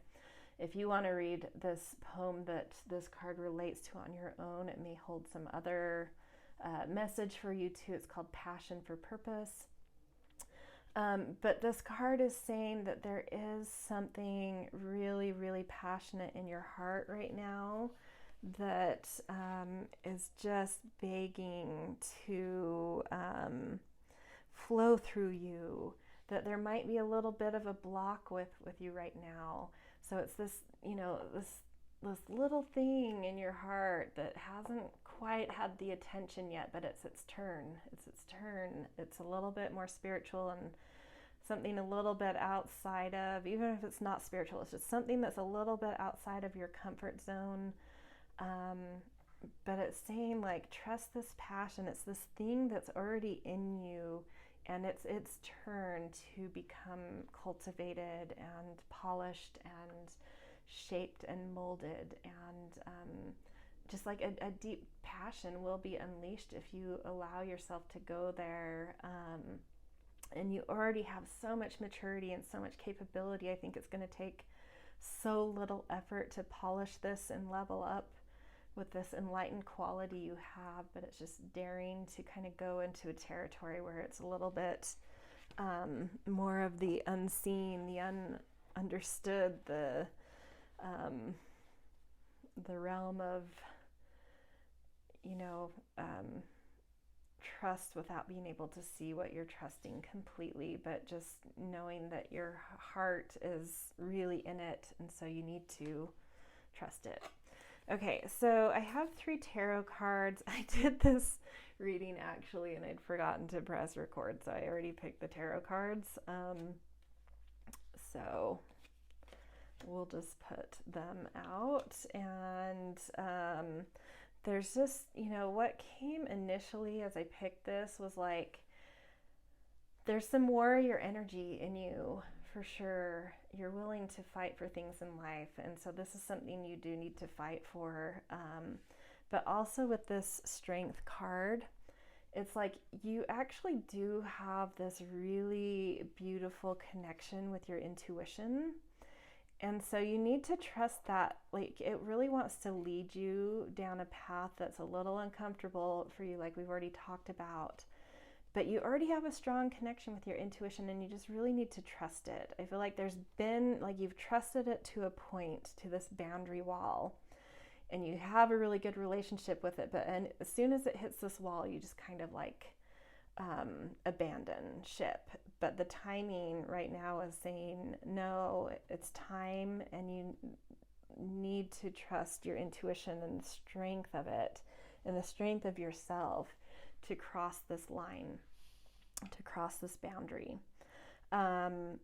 If you want to read this poem that this card relates to on your own, it may hold some other message for you too. It's called Passion for Purpose. But this card is saying that there is something really, really passionate in your heart right now that is just begging to flow through you, that there might be a little bit of a block with you right now. So it's this, this little thing in your heart that hasn't quite had the attention yet, but it's its turn. It's its turn. It's a little bit more spiritual and something a little bit outside of, even if it's not spiritual, it's just something that's a little bit outside of your comfort zone. But it's saying like, trust this passion. It's this thing that's already in you, and it's its turn to become cultivated and polished and shaped and molded. And just like a deep passion will be unleashed if you allow yourself to go there. And you already have so much maturity and so much capability. I think it's going to take so little effort to polish this and level up with this enlightened quality you have, but it's just daring to kind of go into a territory where it's a little bit more of the unseen, the ununderstood, the realm of, trust without being able to see what you're trusting completely, but just knowing that your heart is really in it, and so you need to trust it. Okay, so I have 3 tarot cards. I did this reading actually, and I'd forgotten to press record, so I already picked the tarot cards. So we'll just put them out, and there's just, what came initially as I picked this was like There's some warrior energy in you for sure. You're willing to fight for things in life, and so this is something you do need to fight for. But also with this strength card, it's like you actually do have this really beautiful connection with your intuition. And so you need to trust that, like, it really wants to lead you down a path that's a little uncomfortable for you, like we've already talked about. But you already have a strong connection with your intuition, and you just really need to trust it. I feel like there's been, like, you've trusted it to a point, to this boundary wall, and you have a really good relationship with it. But as soon as it hits this wall, you just kind of like abandon ship. But the timing right now is saying, no, it's time, and you need to trust your intuition and the strength of it and the strength of yourself to cross this line, to cross this boundary. And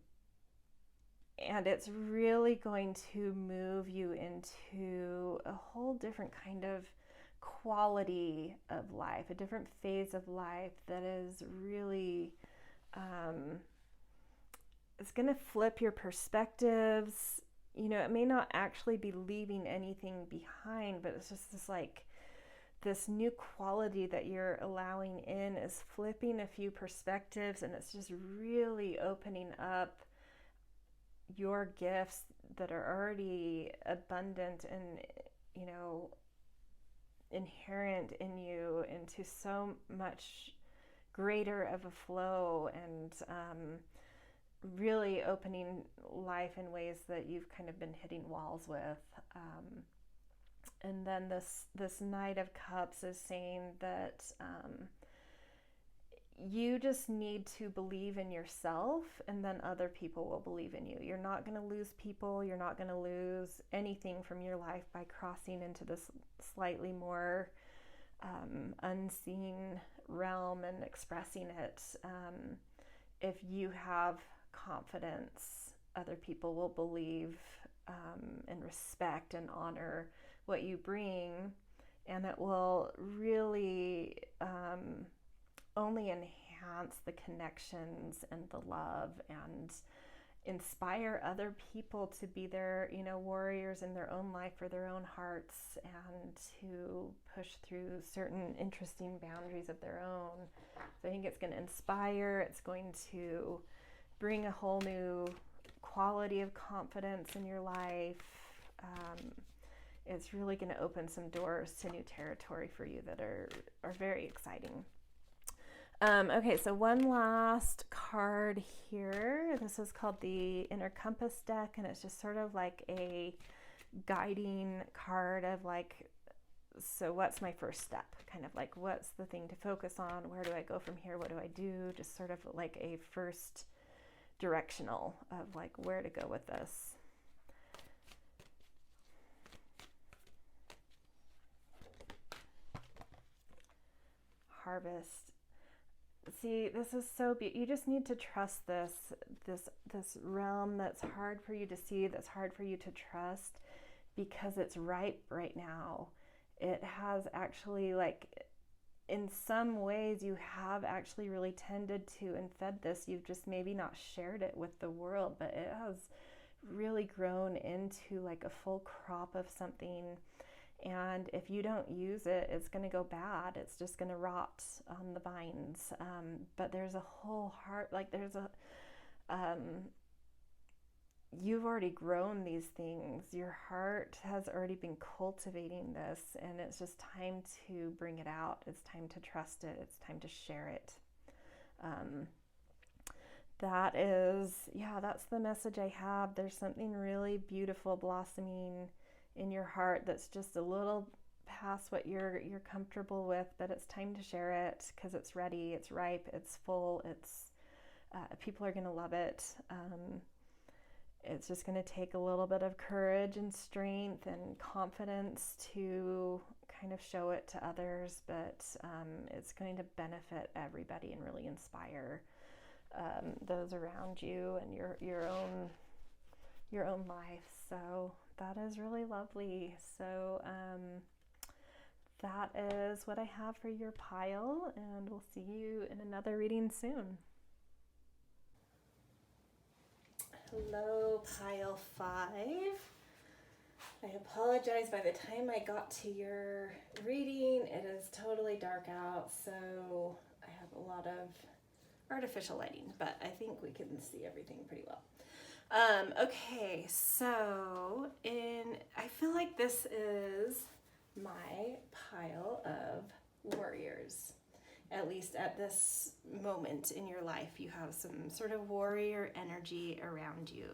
it's really going to move you into a whole different kind of quality of life, a different phase of life that is really, it's going to flip your perspectives. You know, it may not actually be leaving anything behind, but it's just this like, this new quality that you're allowing in is flipping a few perspectives, and it's just really opening up your gifts that are already abundant and, you know, inherent in you into so much greater of a flow, and really opening life in ways that you've kind of been hitting walls with. And then this Knight of Cups is saying that you just need to believe in yourself, and then other people will believe in you. You're not going to lose people. You're not going to lose anything from your life by crossing into this slightly more unseen realm and expressing it. If you have confidence, other people will believe and respect and honor what you bring, and it will really only enhance the connections and the love, and inspire other people to be their, you know, warriors in their own life for their own hearts, and to push through certain interesting boundaries of their own. So I think it's going to inspire, it's going to bring a whole new quality of confidence in your life. It's really going to open some doors to new territory for you that are very exciting. Okay, so one last card here. This is called the Inner Compass deck, and it's just sort of like a guiding card of like, so what's my first step? Kind of like, what's the thing to focus on? Where do I go from here? What do I do? Just sort of like a first directional of like where to go with this. Harvest. See, this is so beautiful. You just need to trust this realm that's hard for you to see, that's hard for you to trust, because it's ripe right now. It has actually, like, in some ways you have actually really tended to and fed this. You've just maybe not shared it with the world, but it has really grown into like a full crop of something. And if you don't use it, it's going to go bad. It's just going to rot on the vines. But there's a whole heart, like there's a, you've already grown these things. Your heart has already been cultivating this, and it's just time to bring it out. It's time to trust it. It's time to share it. That is, yeah, that's the message I have. There's something really beautiful blossoming in your heart that's just a little past what you're comfortable with, but it's time to share it because it's ready, it's ripe, it's full, it's people are going to love it. It's just going to take a little bit of courage and strength and confidence to kind of show it to others, but it's going to benefit everybody and really inspire those around you and your own life. So that is really lovely. So that is what I have for your pile, and we'll see you in another reading soon. Hello, pile 5. I apologize, by the time I got to your reading, it is totally dark out, so I have a lot of artificial lighting, but I think we can see everything pretty well. Okay, so I feel like this is my pile of warriors. At least at this moment in your life, you have some sort of warrior energy around you.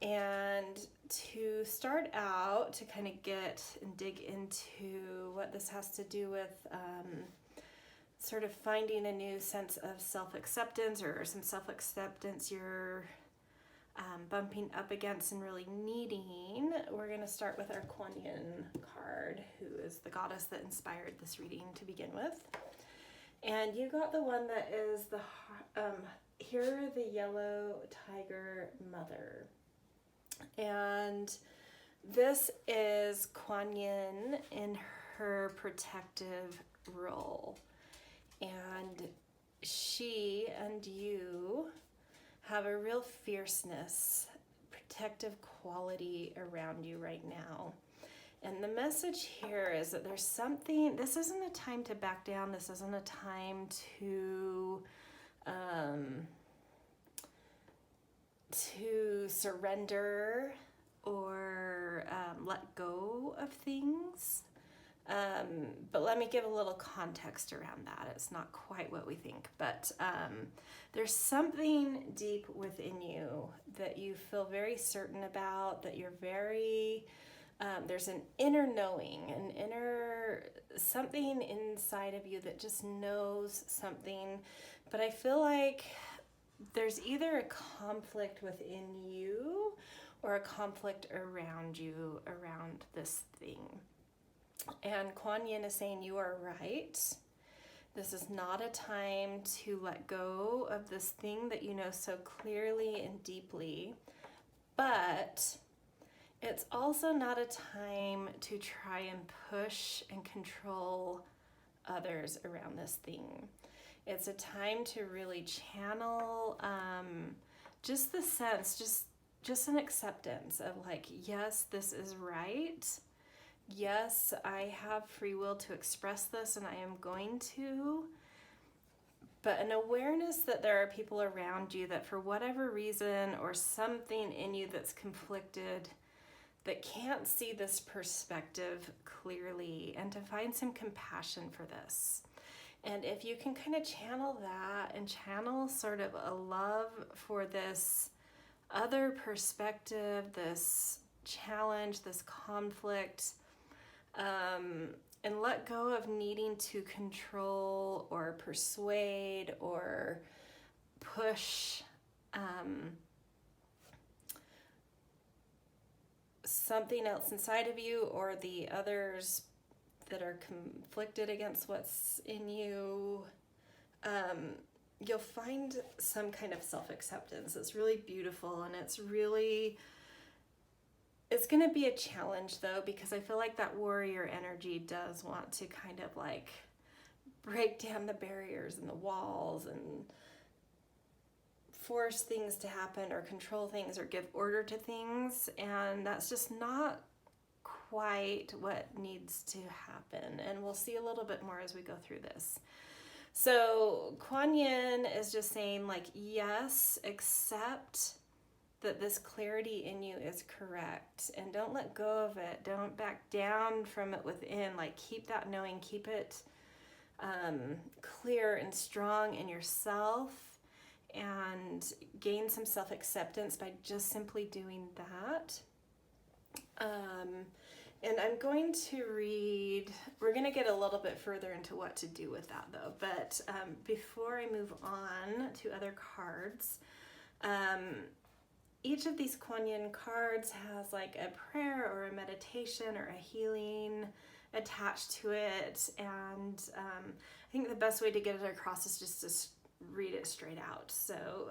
And to start out, to kind of get and dig into what this has to do with sort of finding a new sense of self-acceptance, or some self-acceptance you're bumping up against and really needing, we're going to start with our Kuan Yin card, who is the goddess that inspired this reading to begin with. And you got the one that is here, the yellow tiger mother. And this is Kuan Yin in her protective role. And she and you have a real fierceness, protective quality around you right now. And the message here is that there's something, this isn't a time to back down, this isn't a time to surrender or let go of things. But let me give a little context around that. It's not quite what we think, but there's something deep within you that you feel very certain about, that you're very... there's an inner knowing, something inside of you that just knows something. But I feel like there's either a conflict within you or a conflict around you, around this thing. And Kuan Yin is saying you are right. This is not a time to let go of this thing that you know so clearly and deeply. But it's also not a time to try and push and control others around this thing. It's a time to really channel just the sense, just an acceptance of like, yes, this is right. Yes, I have free will to express this, and I am going to. But an awareness that there are people around you that for whatever reason, or something in you that's conflicted, that can't see this perspective clearly, and to find some compassion for this. And if you can kind of channel that and channel sort of a love for this other perspective, this challenge, this conflict, and let go of needing to control or persuade or push something else inside of you, or the others that are conflicted against what's in you, you'll find some kind of self-acceptance. It's really beautiful, and it's going to be a challenge though, because I feel like that warrior energy does want to kind of like break down the barriers and the walls and force things to happen or control things or give order to things, and that's just not quite what needs to happen. And we'll see a little bit more as we go through this. So Kuan Yin is just saying like, yes, accept that this clarity in you is correct, and don't let go of it. Don't back down from it within. Like, keep that knowing, keep it clear and strong in yourself, and gain some self-acceptance by just simply doing that. And I'm going to read, we're going to get a little bit further into what to do with that though, but before I move on to other cards, each of these Kuan Yin cards has like a prayer or a meditation or a healing attached to it, and I think the best way to get it across is just to read it straight out. So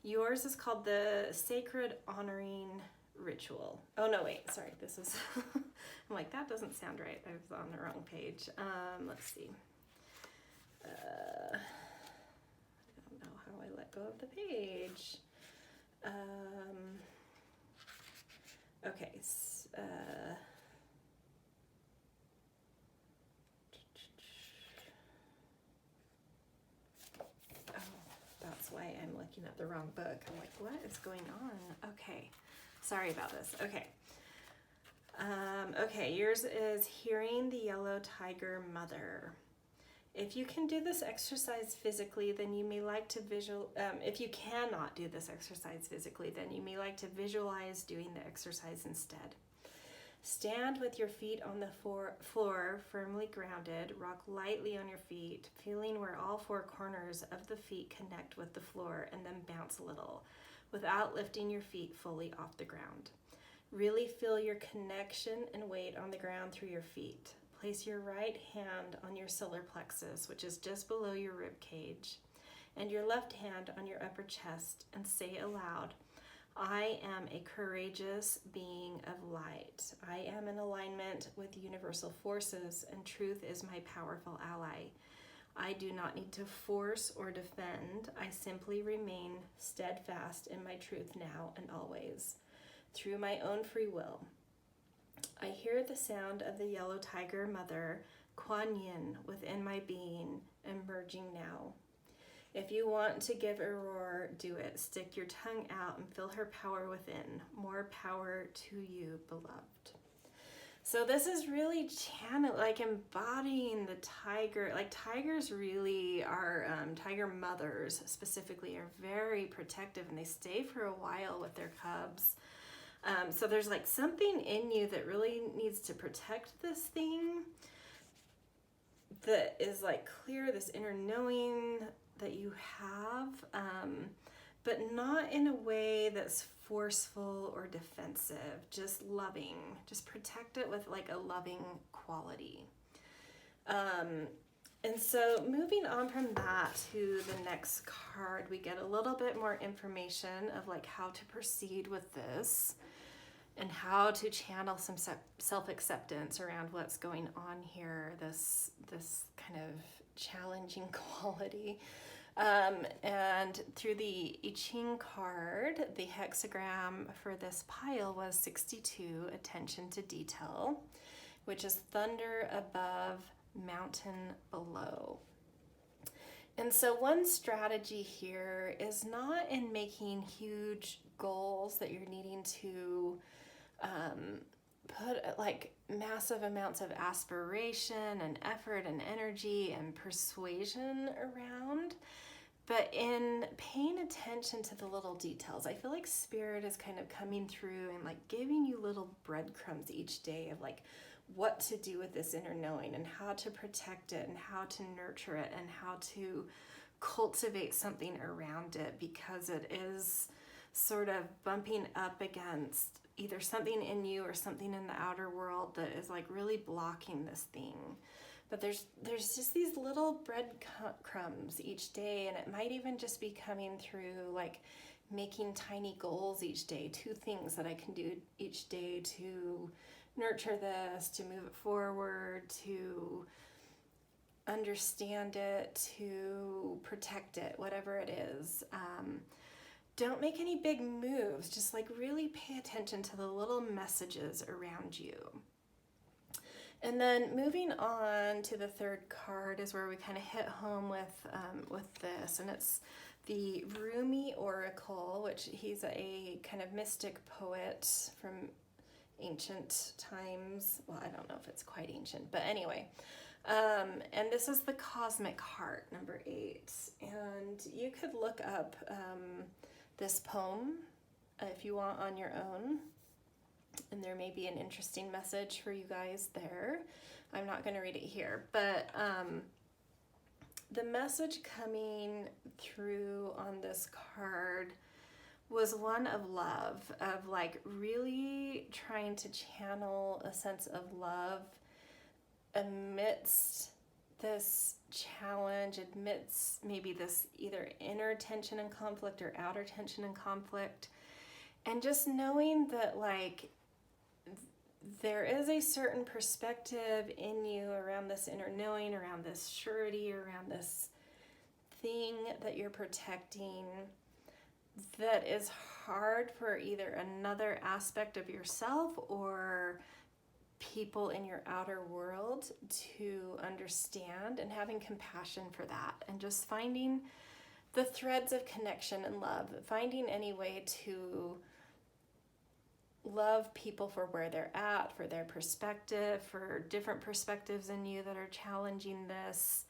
yours is called the Sacred Honoring Ritual. Oh no, wait, sorry, this is I'm like, that doesn't sound right. I was on the wrong page. Let's see. I don't know how I let go of the page. Okay. Oh, that's why I'm looking at the wrong book. I'm like, what is going on? Okay. Sorry about this. Okay. Okay, yours is Hearing the Yellow Tiger Mother. If you can do this exercise physically, then you may like to if you cannot do this exercise physically, then you may like to visualize doing the exercise instead. Stand with your feet on the floor, firmly grounded. Rock lightly on your feet, feeling where all four corners of the feet connect with the floor, and then bounce a little, without lifting your feet fully off the ground. Really feel your connection and weight on the ground through your feet. Place your right hand on your solar plexus, which is just below your rib cage, and your left hand on your upper chest, and say aloud, I am a courageous being of light. I am in alignment with universal forces, and truth is my powerful ally. I do not need to force or defend. I simply remain steadfast in my truth now and always, through my own free will. I hear the sound of the yellow tiger mother, Kuan Yin, within my being, emerging now. If you want to give a roar, do it. Stick your tongue out and feel her power within. More power to you, beloved. So this is really embodying the tiger. Like tigers really are, tiger mothers specifically are very protective, and they stay for a while with their cubs. So there's like something in you that really needs to protect this thing, that is like clear, this inner knowing that you have, but not in a way that's forceful or defensive, just loving. Just protect it with like a loving quality. And so moving on from that to the next card, we get a little bit more information of like how to proceed with this and how to channel some self-acceptance around what's going on here, this kind of challenging quality. And through the I-ching card, the hexagram for this pile was 62, attention to detail, which is thunder above, mountain below. And so one strategy here is not in making huge goals that you're needing to put like massive amounts of aspiration and effort and energy and persuasion around, but in paying attention to the little details. I feel like Spirit is kind of coming through and like giving you little breadcrumbs each day of like what to do with this inner knowing and how to protect it and how to nurture it and how to cultivate something around it, because it is sort of bumping up against either something in you or something in the outer world that is like really blocking this thing. But there's just these little breadcrumbs each day, and it might even just be coming through like making tiny goals each day, 2 things that I can do each day to nurture this, to move it forward, to understand it, to protect it, whatever it is. Don't make any big moves, just like really pay attention to the little messages around you. And then moving on to the third card is where we kind of hit home with this, and it's the Rumi Oracle, which he's a kind of mystic poet from ancient times. Well, I don't know if it's quite ancient, but anyway. And this is the Cosmic Heart, number 8. And you could look up this poem if you want on your own, and there may be an interesting message for you guys there. I'm not going to read it here, but the message coming through on this card was one of love, of like really trying to channel a sense of love amidst this challenge, amidst maybe this either inner tension and conflict or outer tension and conflict, and just knowing that like there is a certain perspective in you around this inner knowing, around this surety, around this thing that you're protecting, that is hard for either another aspect of yourself or people in your outer world to understand, and having compassion for that, and just finding the threads of connection and love, finding any way to love people for where they're at, for their perspective, for different perspectives in you that are challenging this,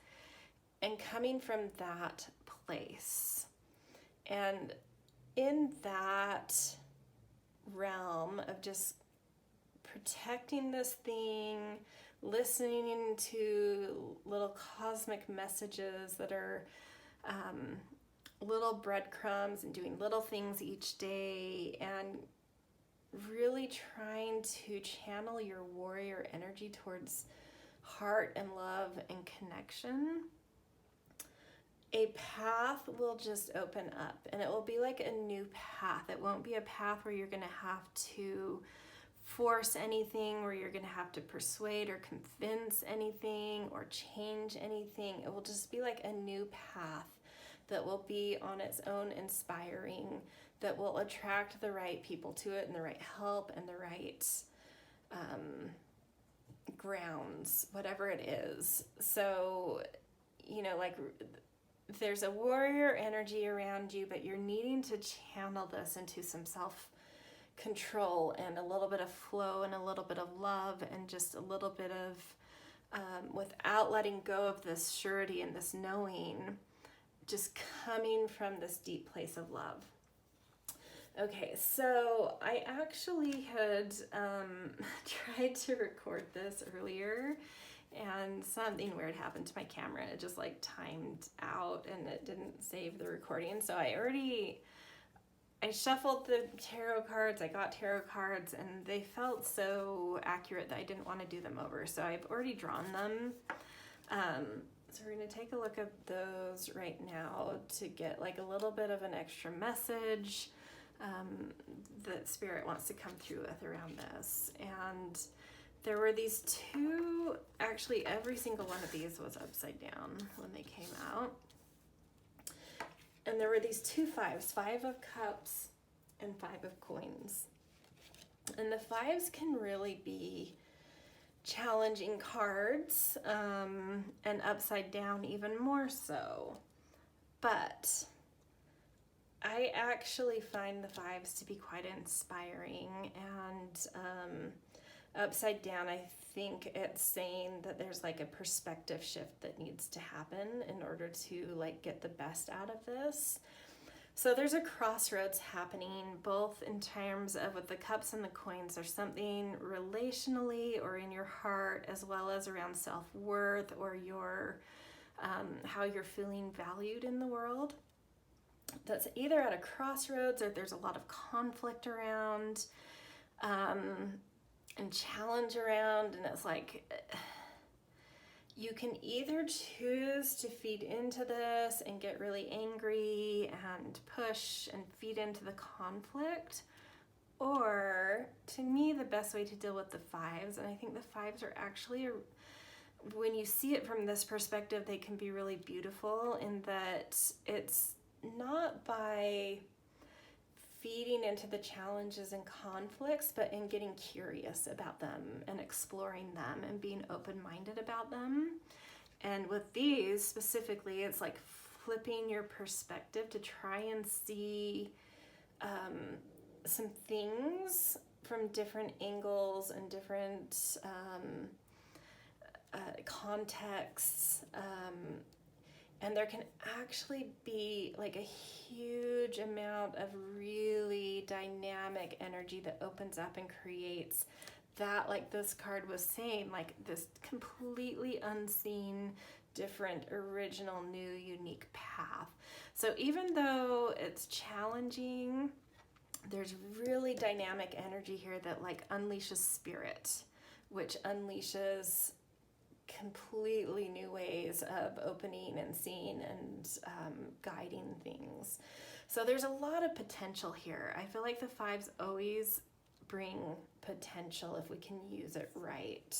and coming from that place. And in that realm of just protecting this thing, listening to little cosmic messages that are little breadcrumbs, and doing little things each day, and really trying to channel your warrior energy towards heart and love and connection, a path will just open up, and it will be like a new path. It won't be a path where you're going to have to force anything, where you're going to have to persuade or convince anything or change anything. It will just be like a new path that will be on its own inspiring, that will attract the right people to it, and the right help, and the right grounds, whatever it is. So, like, there's a warrior energy around you, but you're needing to channel this into some self-control and a little bit of flow and a little bit of love, and just a little bit of, without letting go of this surety and this knowing, just coming from this deep place of love. Okay, so I actually had tried to record this earlier, and something weird happened to my camera. It just like timed out and it didn't save the recording. So I shuffled the tarot cards, I got tarot cards, and they felt so accurate that I didn't want to do them over. So I've already drawn them. So we're going to take a look at those right now to get like a little bit of an extra message that Spirit wants to come through with around this. And there were these two, actually every single one of these was upside down when they came out. And there were these two fives, 5 of cups and 5 of coins. And the fives can really be challenging cards, and upside down even more so. But I actually find the fives to be quite inspiring, and upside down, I think it's saying that there's like a perspective shift that needs to happen in order to like get the best out of this. So there's a crossroads happening, both in terms of with the cups and the coins. There's something relationally or in your heart, as well as around self-worth or your how you're feeling valued in the world. That's either at a crossroads, or there's a lot of conflict around and challenge around, and it's like you can either choose to feed into this and get really angry and push and feed into the conflict, or to me the best way to deal with the fives, and I think the fives are actually, when you see it from this perspective, they can be really beautiful in that it's not by feeding into the challenges and conflicts, but in getting curious about them and exploring them and being open-minded about them. And with these specifically, it's like flipping your perspective to try and see some things from different angles and different contexts. And there can actually be like a huge amount of really dynamic energy that opens up and creates that, like this card was saying, like this completely unseen, different, original, new, unique path. So even though it's challenging, there's really dynamic energy here that like unleashes spirit, which unleashes completely new ways of opening and seeing and guiding things. So there's a lot of potential here. I feel like the fives always bring potential if we can use it right.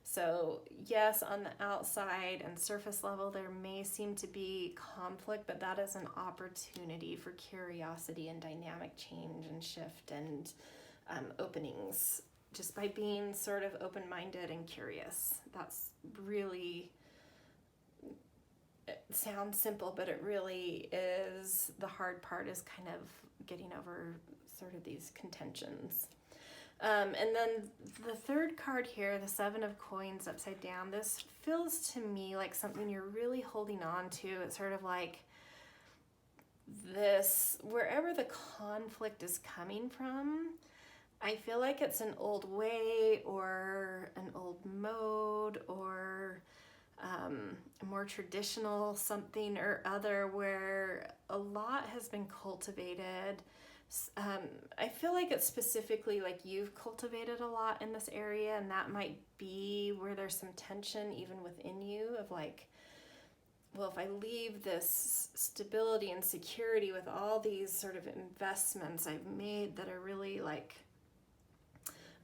So yes, on the outside and surface level, there may seem to be conflict, but that is an opportunity for curiosity and dynamic change and shift and openings, just by being sort of open-minded and curious. That's really, it sounds simple, but it really is. The hard part is kind of getting over sort of these contentions. And then the third card here, the Seven of Coins upside down, this feels to me like something you're really holding on to. It's sort of like this, wherever the conflict is coming from, I feel like it's an old way or an old mode or a more traditional something or other, where a lot has been cultivated. I feel like it's specifically like you've cultivated a lot in this area, and that might be where there's some tension even within you of like, well, if I leave this stability and security with all these sort of investments I've made that are really like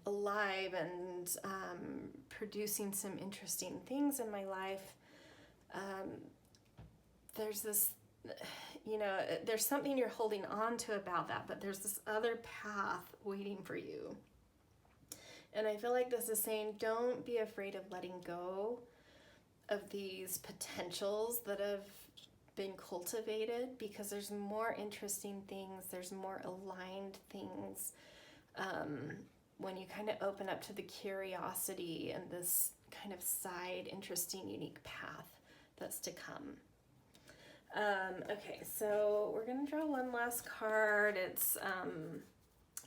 alive and producing some interesting things in my life, there's this, there's something you're holding on to about that, but there's this other path waiting for you. And I feel like this is saying, don't be afraid of letting go of these potentials that have been cultivated, because there's more interesting things, there's more aligned things when you kind of open up to the curiosity and this kind of side, interesting, unique path that's to come. Okay, so we're going to draw one last card. It's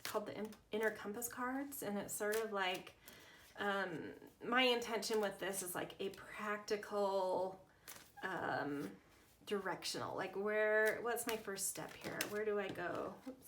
called the Inner Compass cards, and it's sort of like, my intention with this is like a practical, directional, like what's my first step here? Where do I go? Oops.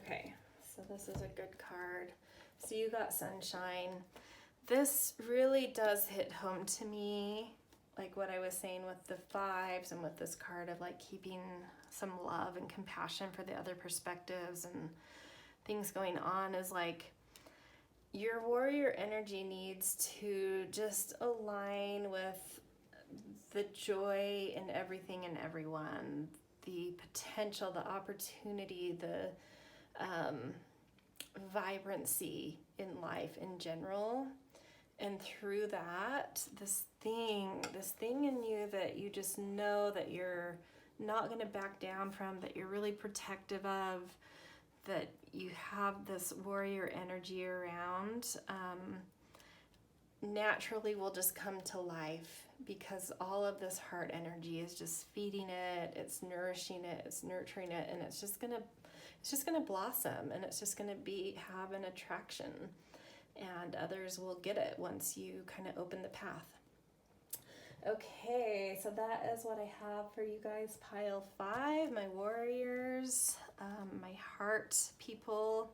Okay, so this is a good card. So you got Sunshine. This really does hit home to me, like what I was saying with the fives and with this card of like keeping some love and compassion for the other perspectives and things going on, is like your warrior energy needs to just align with the joy in everything and everyone, the potential, the opportunity, the vibrancy in life in general. And through that, this thing in you that you just know that you're not going to back down from, that you're really protective of, that you have this warrior energy around, naturally will just come to life, because all of this heart energy is just feeding it, it's nourishing it, it's nurturing it, and it's just gonna blossom, and it's just gonna have an attraction, and others will get it once you kind of open the path. Okay, so that is what I have for you guys. Pile 5, my warriors, my heart people.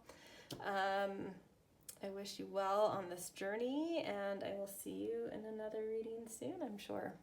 I wish you well on this journey, and I will see you in another reading soon, I'm sure.